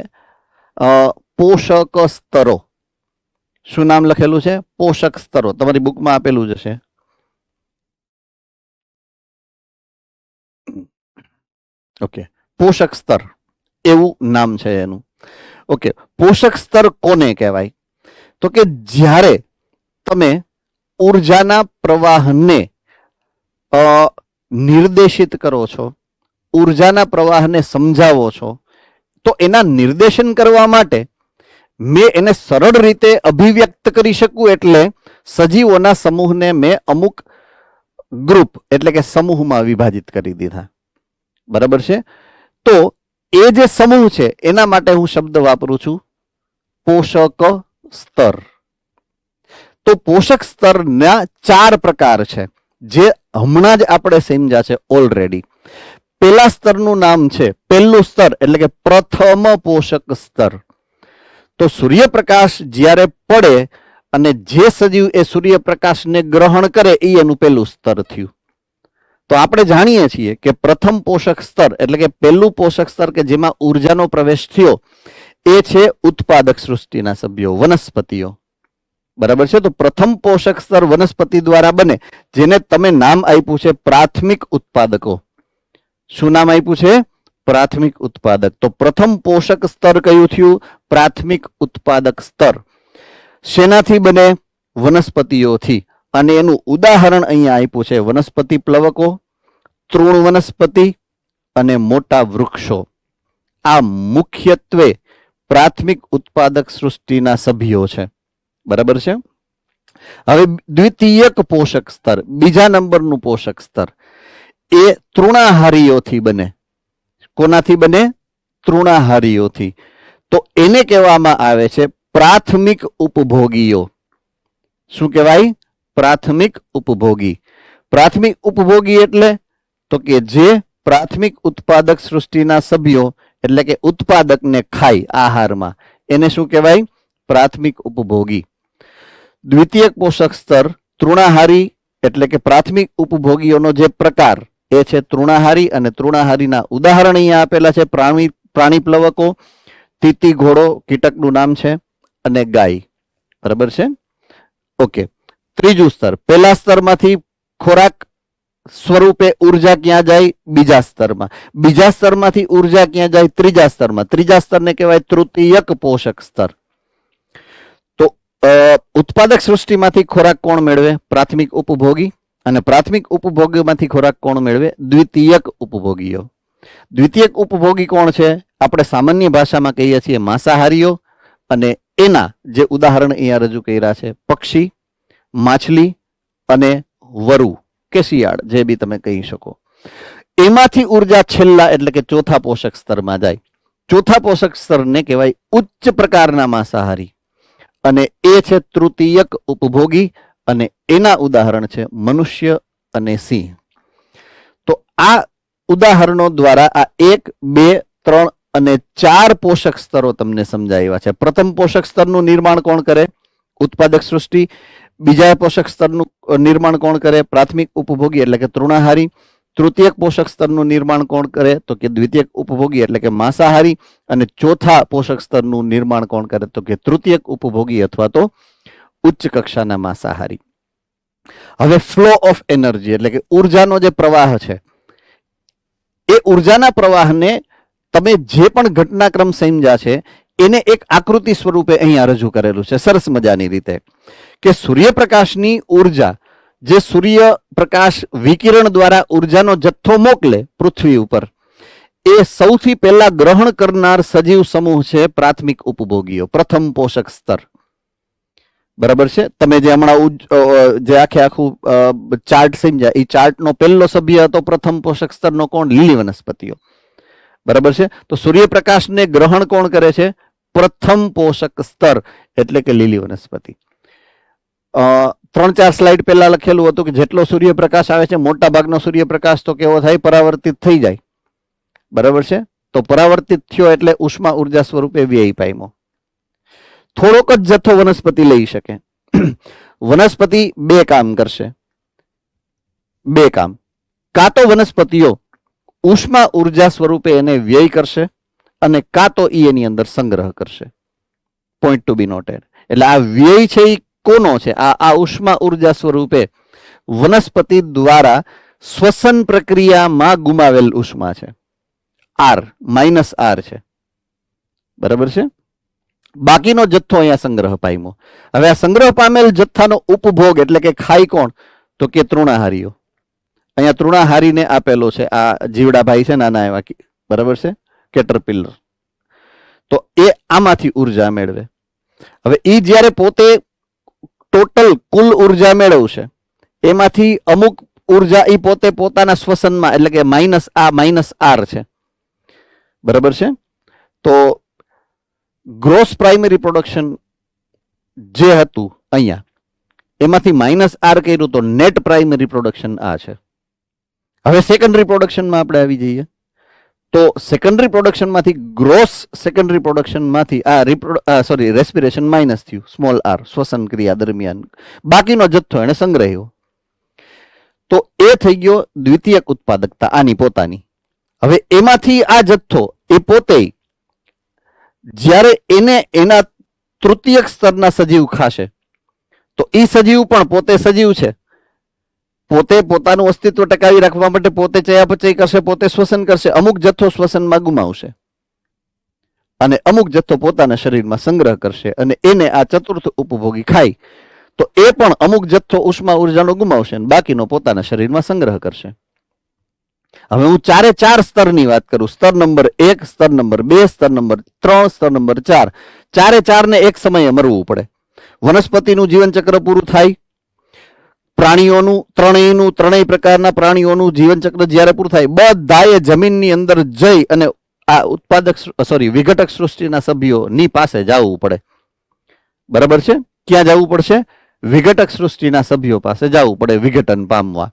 Speaker 1: પોષક સ્તરો. શું નામ લખેલું છે? પોષક સ્તરો. તમારી બુકમાં આપેલું જ છે. ઓકે, પોષક સ્તર એવું નામ છે એનું. ઓકે, પોષક સ્તર કોને કહેવાય? તો કે જ્યારે તમે ઉર્જાના પ્રવાહને નિર્દેશિત કરો છો, ઉર્જાના પ્રવાહને સમજાવો છો, તો એના નિર્દેશન કરવા માટે મેં એને સરળ રીતે અભિવ્યક્ત કરી શકું એટલે સજીવોના સમૂહને મેં અમુક ગ્રુપ એટલે કે સમૂહમાં વિભાજિત કરી દીધા, બરાબર છે. તો એ જે સમૂહ છે એના માટે હું શબ્દ વાપરું છું પોષક સ્તર. તો પોષક સ્તરના 4 પ્રકાર છે જે હમણાં જ આપણે સમજ્યા છે ઓલરેડી. પહેલા સ્તરનું નામ છે, પહેલું સ્તર એટલે કે પ્રથમ પોષક સ્તર. તો સૂર્યપ્રકાશ જ્યારે પડે અને જે સજીવ એ સૂર્યપ્રકાશને ગ્રહણ કરે એ એનું પહેલું સ્તર થયું. તો આપણે જાણીએ છીએ કે પ્રથમ પોષક સ્તર એટલે કે પહેલું પોષક સ્તર કે જેમાં ઉર્જાનો પ્રવેશ થયો એ છે ઉત્પાદક સૃષ્ટિના સભ્યો, વનસ્પતિઓ, બરાબર છે. તો પ્રથમ પોષક સ્તર વનસ્પતિ દ્વારા બને, જેને તમે નામ આપ્યું છે પ્રાથમિક ઉત્પાદકો. શું નામ આપ્યું છે? પ્રાથમિક ઉત્પાદક. તો પ્રથમ પોષક સ્તર કયું થયું? પ્રાથમિક ઉત્પાદક સ્તર. શેનાથી બને? વનસ્પતિઓથી. અને એનું ઉદાહરણ અહીંયા આપ્યું છે વનસ્પતિ પ્લવકો, તૃણ વનસ્પતિ અને મોટા વૃક્ષો. આ મુખ્યત્વે પ્રાથમિક ઉત્પાદક સૃષ્ટિના સભ્યો છે, બરાબર છે. હવે દ્વિતીયક પોષક સ્તર, બીજા નંબરનું પોષક સ્તર, એ તૃણાહારીઓથી બને. કોનાથી બને? તૃણાહારીઓથી. તો એને કહેવામાં આવે છે પ્રાથમિક ઉપભોગીઓ. શું કહેવાય? પ્રાથમિક ઉપભોગી. પ્રાથમિક ઉપભોગી એટલે તો કે જે પ્રાથમિક ઉત્પાદક સૃષ્ટિના સભ્યો એટલે કે ઉત્પાદકને ખાય આહારમાં, એને શું કહેવાય? પ્રાથમિક ઉપભોગી. દ્વિતીયક પોષક સ્તર તૃણાહારી એટલે કે પ્રાથમિક ઉપભોગીઓનો જે પ્રકાર એ છે તૃણાહારી. અને તૃણાહારીના ઉદાહરણ અહીંયા આપેલા છે પ્રાણી પ્લવકો, તીતી ઘોડો કીટકનું નામ છે, અને ગાય, બરાબર છે. ઓકે, ત્રીજું સ્તર. પહેલા સ્તરમાંથી ખોરાક સ્વરૂપે ઉર્જા ક્યાં જાય? બીજા સ્તરમાં. બીજા સ્તરમાંથી ઉર્જા ક્યાં જાય? ત્રીજા સ્તરમાં. ત્રીજા સ્તરને કહેવાય તૃતીયક પોષક સ્તર. તો ઉત્પાદક સૃષ્ટિમાંથી ખોરાક કોણ મેળવે? પ્રાથમિક ઉપભોગી. અને પ્રાથમિક ઉપભોગીમાંથી ખોરાક કોણ મેળવે? દ્વિતીયક ઉપભોગીઓ. દ્વિતીયક ઉપભોગી કોણ છે? આપણે સામાન્ય ભાષામાં કહીએ છીએ માંસાહારીઓ. અને એના જે ઉદાહરણ અહીંયા રજૂ કર્યા છે પક્ષી, માછલી અને વરુ કે શિયાળ, જે બી તમે કહી શકો. એમાંથી ઉર્જા છેલ્લા એટલે કે ચોથા પોષક સ્તરમાં જાય. ચોથા પોષક સ્તરને કહેવાય ઉચ્ચ પ્રકારના માંસાહારી, અને એ છે તૃતીયક ઉપભોગી. અને એના ઉદાહરણ છે મનુષ્ય અને સિંહ. તો આ ઉદાહરણો દ્વારા આ 1, 2, 3 અને 4 પોષક સ્તરો તમને સમજાવ્યા છે. પ્રથમ પોષક સ્તરનું નિર્માણ કોણ કરે? ઉત્પાદક સૃષ્ટિ. બીજા પોષક સ્તરનું નિર્માણ કોણ કરે? પ્રાથમિક ઉપભોગી એટલે કે તૃણાહારી. તૃતીયક પોષક સ્તરનું નિર્માણ કોણ કરે? તો કે દ્વિતીયક ઉપભોગી એટલે કે માંસાહારી. અને ચોથા પોષક સ્તરનું નિર્માણ કોણ કરે? તો કે તૃતીયક ઉપભોગી અથવા તો ઉચ્ચ કક્ષાના માંસાહારી. હવે ફ્લો ઓફ એનર્જી એટલે કે ઉર્જાનો જે પ્રવાહ છે, એ ઉર્જાના પ્રવાહને તમે જે પણ ઘટનાક્રમ સમજ્યા છે એને એક આકૃતિ સ્વરૂપે અહીંયા રજૂ કરેલું છે સરસ મજાની રીતે, કે સૂર્યપ્રકાશની ઉર્જા, જે સૂર્યપ્રકાશ વિકિરણ દ્વારા ઉર્જાનો જથ્થો મોકલે પૃથ્વી ઉપર, એ સૌથી પહેલા ગ્રહણ કરનાર સજીવ સમૂહ છે પ્રાથમિક ઉપભોગીઓ, પ્રથમ પોષક સ્તર. બરાબર છે? તમે જે હમણાં જે આખું ચાર્ટ સમજ્યા, એ ચાર્ટનો પહેલો સભ્ય હતો પ્રથમ પોષક સ્તરનો કોણ? લીલી વનસ્પતિઓ. બરાબર છે? તો સૂર્યપ્રકાશને ગ્રહણ કોણ કરે છે? પ્રથમ પોષક સ્તર એટલે કે લીલી વનસ્પતિ. 3-4 સ્લાઇડ પહેલા લખેલું હતું કે જેટલો સૂર્યપ્રકાશ આવે છે, મોટા ભાગનો સૂર્યપ્રકાશ તો કેવો થાય? પરાવર્તિત થઈ જાય. બરાબર છે? તો પરાવર્તિત થયો એટલે ઉષ્મા ઉર્જા સ્વરૂપે વ્યય પામ્યો. થોડોક જ જથ્થો વનસ્પતિ લઈ શકે. વનસ્પતિ બે કામ કરશે. બે કામ. કાં તો વનસ્પતિઓ ઉષ્મા ઉર્જા સ્વરૂપે એને વ્યય કરશે અને કાં તો એની અંદર સંગ્રહ કરશે. પોઈન્ટ ટુ બી નોટેડ. એટલે આ વ્યય છે એ કોનો છે? આ ઉષ્મા ઉર્જા સ્વરૂપે વનસ્પતિ દ્વારા શ્વસન પ્રક્રિયામાં ગુમાવેલ ઉષ્મા છે. R છે. બરાબર છે? બાકીનો જથ્થો અહીંયા સંગ્રહ પામ્યો. હવે આ સંગ્રહ પામેલ જથ્થાનો ઉપભોગ એટલે કે ખાય કોણ? તો કે તૃણાહારીઓ. અહીંયા તૃણાહારીને આપેલો છે, આ જીવડાભાઈ છે નાના એવા, બરાબર છે, કેટરપિલર. તો એ આમાંથી ઉર્જા મેળવે. હવે એ જ્યારે પોતે ટોટલ કુલ ઉર્જા મેળવશે, એમાંથી અમુક ઉર્જા એ પોતે પોતાના શ્વસનમાં એટલે કે માઇનસ R છે. બરાબર છે? તો ગ્રોસ પ્રાઇમરી પ્રોડક્શન જે હતું અહીંયા, એમાંથી -R કર્યું તો નેટ પ્રાઇમરી પ્રોડક્શન આ છે. હવે સેકન્ડરી પ્રોડક્શનમાં આપણે આવી જઈએ તો સેકન્ડરી પ્રોડક્શનમાંથી ગ્રોસ સેકન્ડરી પ્રોડક્શનમાંથી રેસ્પિરેશન માઇનસ થયું, સ્મોલ r, શ્વસન ક્રિયા દરમિયાન બાકીનો જથ્થો એને સંગ્રહ્યો. તો એ થઈ ગયો દ્વિતીયક ઉત્પાદકતા આની પોતાની. હવે એમાંથી આ જથ્થો એ પોતે જ્યારે એને એના તૃતીયક સ્તરના સજીવ ખાશે તો એ સજીવ પણ પોતે સજીવ છે, પોતે પોતાનું અસ્તિત્વ ટકાવી રાખવા માટે પોતે ચયાપચય કરશે, પોતે શ્વસન કરશે, અમુક જથ્થો શ્વસનમાં ગુમાવશે અને અમુક જથ્થો પોતાના શરીરમાં સંગ્રહ કરશે અને એને આ ચતુર્થ ઉપભોગી ખાય તો એ પણ અમુક જથ્થો ઉષ્મા ઉર્જાનો ગુમાવશે અને બાકીનો પોતાના શરીરમાં સંગ્રહ કરશે. હવે હું 4 સ્તરની વાત કરું, સ્તર નંબર 1, સ્તર નંબર 2, સ્તર નંબર 3, સ્તર નંબર 4. 4 ને એક સમયે મરવું પડે. વનસ્પતિનું જીવનચક્ર પૂરું થાય, પ્રાણીઓનું ત્રણેય પ્રકારના પ્રાણીઓનું જીવનચક્ર જ્યારે પૂરું થાય, બધાએ જમીનની અંદર જઈ અને આ વિઘટક સૃષ્ટિના સભ્યોની પાસે જવું પડે. બરાબર છે? ક્યાં જવું પડશે? વિઘટક સૃષ્ટિના સભ્યો પાસે જવું પડે વિઘટન પામવા.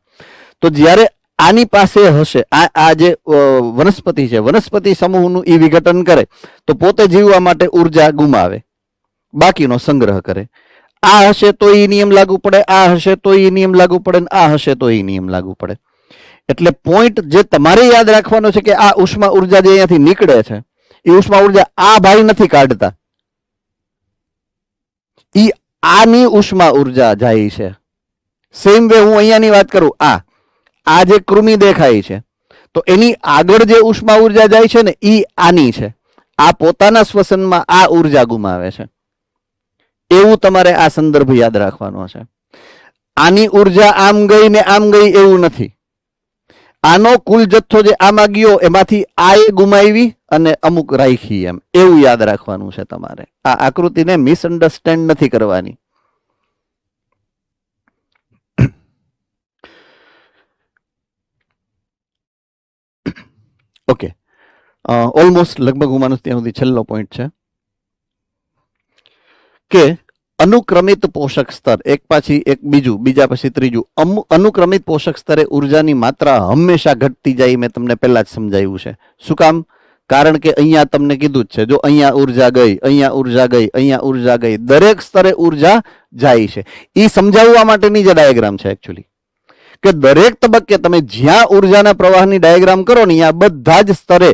Speaker 1: તો જ્યારે આની પાસે હશે, આ જે વનસ્પતિ છે, વનસ્પતિ સમૂહનું ઈ વિઘટન કરે તો પોતે જીવવા માટે ઉર્જા ગુમાવે, બાકીનો સંગ્રહ કરે. આ હશે તો એ નિયમ લાગુ પડે, આ હશે તો એ નિયમ લાગુ પડે, આ હશે તો એ નિયમ લાગુ પડે. એટલે પોઈન્ટ જે તમારે યાદ રાખવાનો છે કે આ ઉષ્મા ઉર્જા જે અહીંયાથી નીકળે છે, એ ઉષ્મા ઉર્જા આ ભાઈ નથી કાઢતા, ઈ આની ઉષ્મા ઉર્જા જાય છે. સેમ વે હું અહીંયાની વાત કરું, આ જે કૃમિ દેખાય છે તો એની આગળ જે ઉષ્મા ઉર્જા જાય છે ને ઈ આની છે. આ પોતાના શ્વસનમાં આ ઉર્જા ગુમાવે છે. એવું તમારે આ સંદર્ભ યાદ રાખવાનો છે. આની ઉર્જા આમ ગઈ ને આમ ગઈ એવું નથી. આનો કુલ જથ્થો જે આમાં ગયો એમાંથી આ એ ગુમાવી અને અમુક રાખી, એમ એવું યાદ રાખવાનું છે તમારે. આ આકૃતિને મિસઅન્ડરસ્ટેન્ડ નથી કરવાની. ઓકે, ઓલમોસ્ટ લગભગ હું માનું ત્યાં સુધી છેલ્લો પોઈન્ટ છે કે અનુક્રમિત પોષક સ્તર, એક પછી એક બીજું, બીજા પછી ત્રીજું. અનુક્રમિત પોષક સ્તરે ઉર્જાની માત્રા હંમેશા ઘટતી જાય, મેં તમને પહેલા જ સમજાવ્યું છે. શું કામ? કારણ કે અહીંયા તમને કીધું જ છે, જો અહીંયા ઉર્જા ગઈ, અહીંયા ઉર્જા ગઈ, અહીંયા ઉર્જા ગઈ, દરેક સ્તરે ઉર્જા જાય છે. એ સમજાવવા માટેની જે ડાયાગ્રામ છે એકચ્યુઅલી, કે દરેક તબક્કે તમે જ્યાં ઉર્જાના પ્રવાહની ડાયાગ્રામ કરો ને ત્યાં બધા જ સ્તરે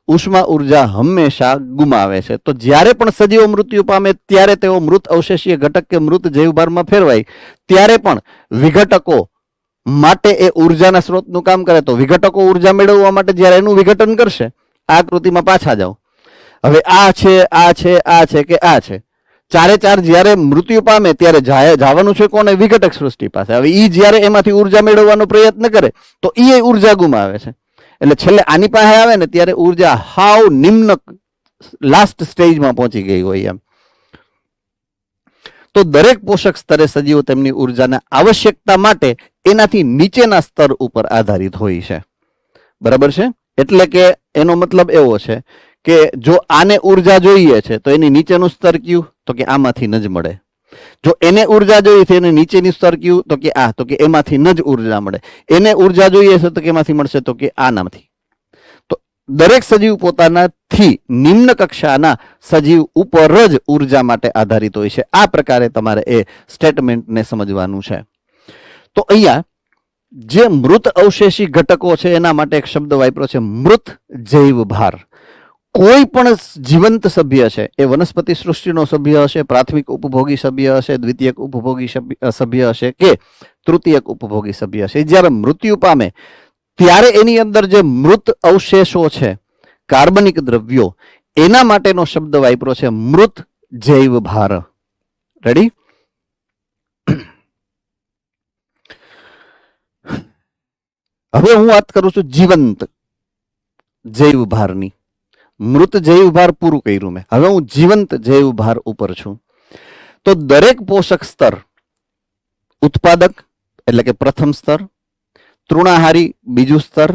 Speaker 1: ઉષ્મા ઉર્જા હંમેશા ગુમાવે છે. તો જ્યારે પણ સજીવો મૃત્યુ પામે ત્યારે તેઓ મૃત અવશેષીય ઘટક કે મૃત જૈવભારમાં ફેરવાય ત્યારે પણ વિઘટકો માટે એ ઉર્જાના સ્ત્રોતનું કામ કરે. તો વિઘટકો ઉર્જા મેળવવા માટે જ્યારે એનું વિઘટન કરશે, આ આકૃતિમાં પાછા જાઓ, હવે આ છે, આ છે, આ છે કે આ છે, ચારે ચાર જ્યારે મૃત્યુ પામે ત્યારે જવાનું છે કોને? વિઘટક સૃષ્ટિ પાસે. હવે ઈ જ્યારે એમાંથી ઉર્જા મેળવવાનો પ્રયત્ન કરે તો એ ઉર્જા ગુમાવે છે. એટલે છેલ્લે આની પાસે આવે ને ત્યારે ઉર્જા હાવ નિમ્ન લાસ્ટ સ્ટેજમાં પહોંચી ગઈ હોય એમ. તો દરેક પોષક સ્તરે સજીવો તેમની ઉર્જાના આવશ્યકતા માટે એનાથી નીચેના સ્તર ઉપર આધારિત હોય છે. બરાબર છે? એટલે કે એનો મતલબ એવો છે કે જો આને ઉર્જા જોઈએ છે તો એની નીચેનું સ્તર કયું? તો કે આમાંથી ન જ મળે. જો એને ઉર્જા જોઈએ છે એને નીચેની સ્તર કયું? તો કે આ, તો કે એમાંથી ન જ ઉર્જા મળે. એને ઉર્જા જોઈએ છે તો કે એમાંથી મળશે? તો કે આનામાંથી. તો દરેક સજીવ પોતાનાથી નિમ્ન કક્ષાના સજીવ ઉપર જ ઉર્જા માટે આધારિત હોય છે. આ પ્રકારે તમારે એ સ્ટેટમેન્ટને સમજવાનું છે. તો અહીંયા જે મૃત અવશેષી ઘટકો છે એના માટે એક શબ્દ વાપર્યો છે, મૃત જૈવ ભાર. કોઈ પણ જીવંત સભ્ય છે એ વનસ્પતિ સૃષ્ટિનો સભ્ય હશે, પ્રાથમિક ઉપભોગી સભ્ય હશે, દ્વિતીયક ઉપભોગી સભ્ય હશે કે તૃતીયક ઉપભોગી સભ્ય હશે, જ્યારે મૃત્યુ પામે ત્યારે એની અંદર જે મૃત અવશેષો છે, કાર્બનિક દ્રવ્યો, એના માટેનો શબ્દ વાપર્યો છે મૃત જૈવ ભાર. રેડી? હવે હું વાત કરું છું જીવંત જૈવ ભારની. મૃત જૈવ ભાર પૂરું કર્યું મેં, હવે હું જીવંત જૈવ ભાર ઉપર છું. તો દરેક પોષક સ્તર, ઉત્પાદક એટલે કે પ્રથમ સ્તર, તૃણાહારી બીજું સ્તર,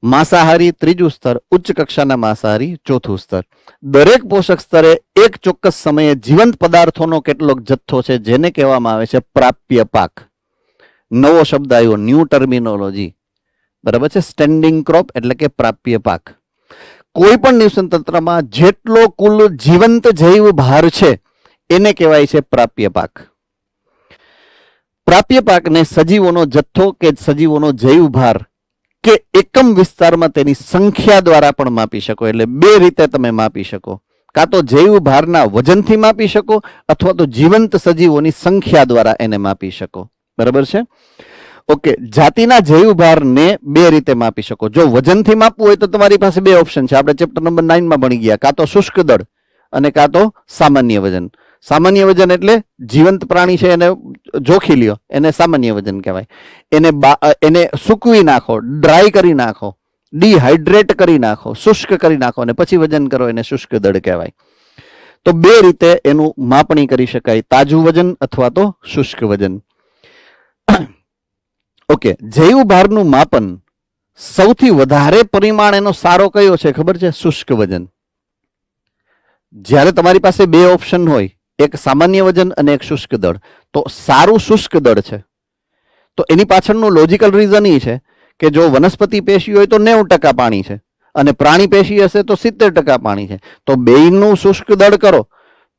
Speaker 1: માંસાહારી ત્રીજું સ્તર, ઉચ્ચ કક્ષાના માંસાહારી ચોથું સ્તર, દરેક પોષક સ્તરે એક ચોક્કસ સમયે જીવંત પદાર્થોનો કેટલોક જથ્થો છે જેને કહેવામાં આવે છે પ્રાપ્ય પાક. નવો શબ્દ આવ્યો, ન્યૂ ટર્મિનોલોજી. બરાબર છે? સ્ટેન્ડિંગ ક્રોપ એટલે કે પ્રાપ્ય પાક. કોઈ પણ નિવસન તંત્રમાં જેટલો કુલ જીવંત જૈવ ભાર છે એને કહેવાય છે પ્રાપ્ય પાક. પ્રાપ્ય પાકને સજીવોનો જથ્થો કે સજીવોનો જૈવ ભાર કે એકમ વિસ્તારમાં તેની સંખ્યા દ્વારા પણ માપી શકો. એટલે બે રીતે તમે માપી શકો, કાં તો જૈવ ભારના વજનથી માપી શકો અથવા તો જીવંત સજીવોની સંખ્યા દ્વારા એને માપી શકો. બરાબર છે? ઓકે, જાતિના જૈવ ભારને બે રીતે માપી શકો. જો વજનથી માપવું હોય તો તમારી પાસે બે ઓપ્શન છે, આપણે ચેપ્ટર નંબર 9 માં ભણી ગયા, કાં તો શુષ્ક દળ અને કાં તો સામાન્ય વજન. સામાન્ય વજન એટલે જીવંત પ્રાણી છે એને જોખી લ્યો, એને સામાન્ય વજન કહેવાય. એને સૂકવી નાખો, ડ્રાય કરી નાખો, ડિહાઇડ્રેટ કરી નાખો, શુષ્ક કરી નાખો અને પછી વજન કરો, એને શુષ્ક દળ કહેવાય. તો બે રીતે એનું માપણી કરી શકાય, તાજું વજન અથવા તો શુષ્ક વજન. ઓકે, જૈવ ભારનું માપન સૌથી વધારે પરિમાણ એનો સારો કયો છે ખબર છે? શુષ્ક વજન. જ્યારે તમારી પાસે બે ઓપ્શન હોય, એક સામાન્ય વજન અને એક શુષ્ક દળ, તો સારું શુષ્ક દળ છે. તો એની પાછળનું લોજિકલ રીઝન એ છે કે જો વનસ્પતિ પેશી હોય તો 90% પાણી છે અને પ્રાણી પેશી હશે તો 70% પાણી છે. તો બેયનું શુષ્ક દળ કરો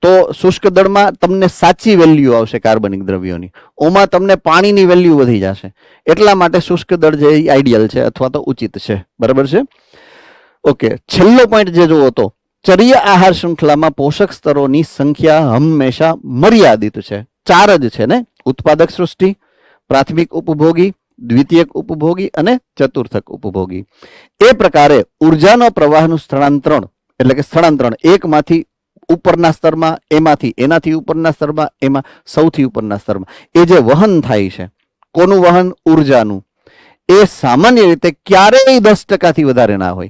Speaker 1: તો શુષ્ક દળમાં તમને સાચી વેલ્યુ આવશે કાર્બનિક દ્રવ્યોની, ઓમાં તમને પાણીની વેલ્યુ વધી જશે. એટલા માટે શુષ્ક દળ જે આઈડિયલ છે અથવા તો ઉચિત છે. બરાબર છે? ઓકે, છેલ્લો પોઈન્ટ જે જોવો તો ચર્ય આહાર શૃંખલામાં પોષક સ્તરોની સંખ્યા હંમેશા મર્યાદિત છે. 4 જ છે ને, ઉત્પાદક સૃષ્ટિ, પ્રાથમિક ઉપભોગી, દ્વિતીયક ઉપભોગી અને ચતુર્થક ઉપભોગી. એ પ્રકારે ઉર્જાનો પ્રવાહનું સ્થળાંતરણ એટલે કે સ્થળાંતરણ એકમાંથી ઉપરના સ્તરમાં, એમાંથી એનાથી ઉપરના સ્તરમાં, એમાં સૌથી ઉપરના સ્તરમાં, એ જે વહન થાય છે, કોનું વહન? ઉર્જાનું. એ સામાન્ય રીતે ક્યારેય 10%થી વધારે ના હોય.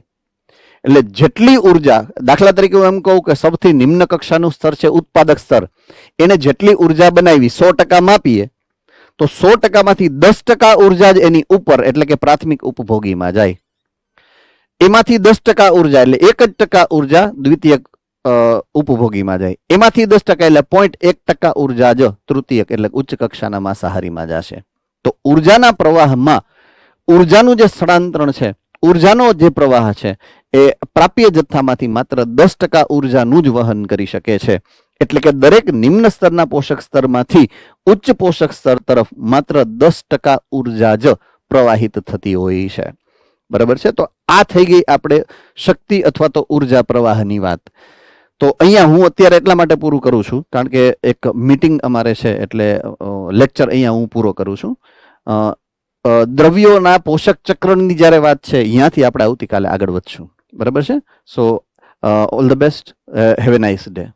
Speaker 1: એટલે જેટલી ઉર્જા, દાખલા તરીકે હું એમ કહું કે સૌથી નિમ્ન કક્ષાનું સ્તર છે ઉત્પાદક સ્તર, એને જેટલી ઉર્જા બનાવી 100% માપીએ તો 100%માંથી 10% ઉર્જા જ એની ઉપર એટલે કે પ્રાથમિક ઉપભોગીમાં જાય. એમાંથી 10% ઉર્જા એટલે 1% ઉર્જા દ્વિતીયક ઉપભોગીમાં જાય. એમાંથી 10% એટલે 0.1% ઉર્જા જ તૃતીયક એટલે ઉચ્ચ કક્ષાના માંસાહારીમાં જશે. તો ઉર્જાના પ્રવાહમાં ઉર્જાનું જે સ્થળાંતરણ છે, ઉર્જાનો જે પ્રવાહ છે એ પ્રાપ્ય જથ્થામાંથી માત્ર 10% ઉર્જાનું જ વહન કરી શકે છે. એટલે કે દરેક નિમ્ન સ્તરના પોષક સ્તરમાંથી ઉચ્ચ પોષક સ્તર તરફ માત્ર 10% ઉર્જા જ પ્રવાહિત થતી હોય છે. બરાબર છે. તો આ થઈ ગઈ આપણે શક્તિ અથવા તો ઉર્જા પ્રવાહની વાત. તો અહીંયા હું અત્યારે એટલા માટે પૂરું કરું છું કારણ કે એક મીટિંગ અમારે છે, એટલે લેક્ચર અહીંયા હું પૂરો કરું છું. દ્રવ્યોના પોષક ચક્રની જ્યારે વાત છે અહીંયાથી આપણે આવતીકાલે આગળ વધશું. બરાબર છે. સો all the best, have a nice day.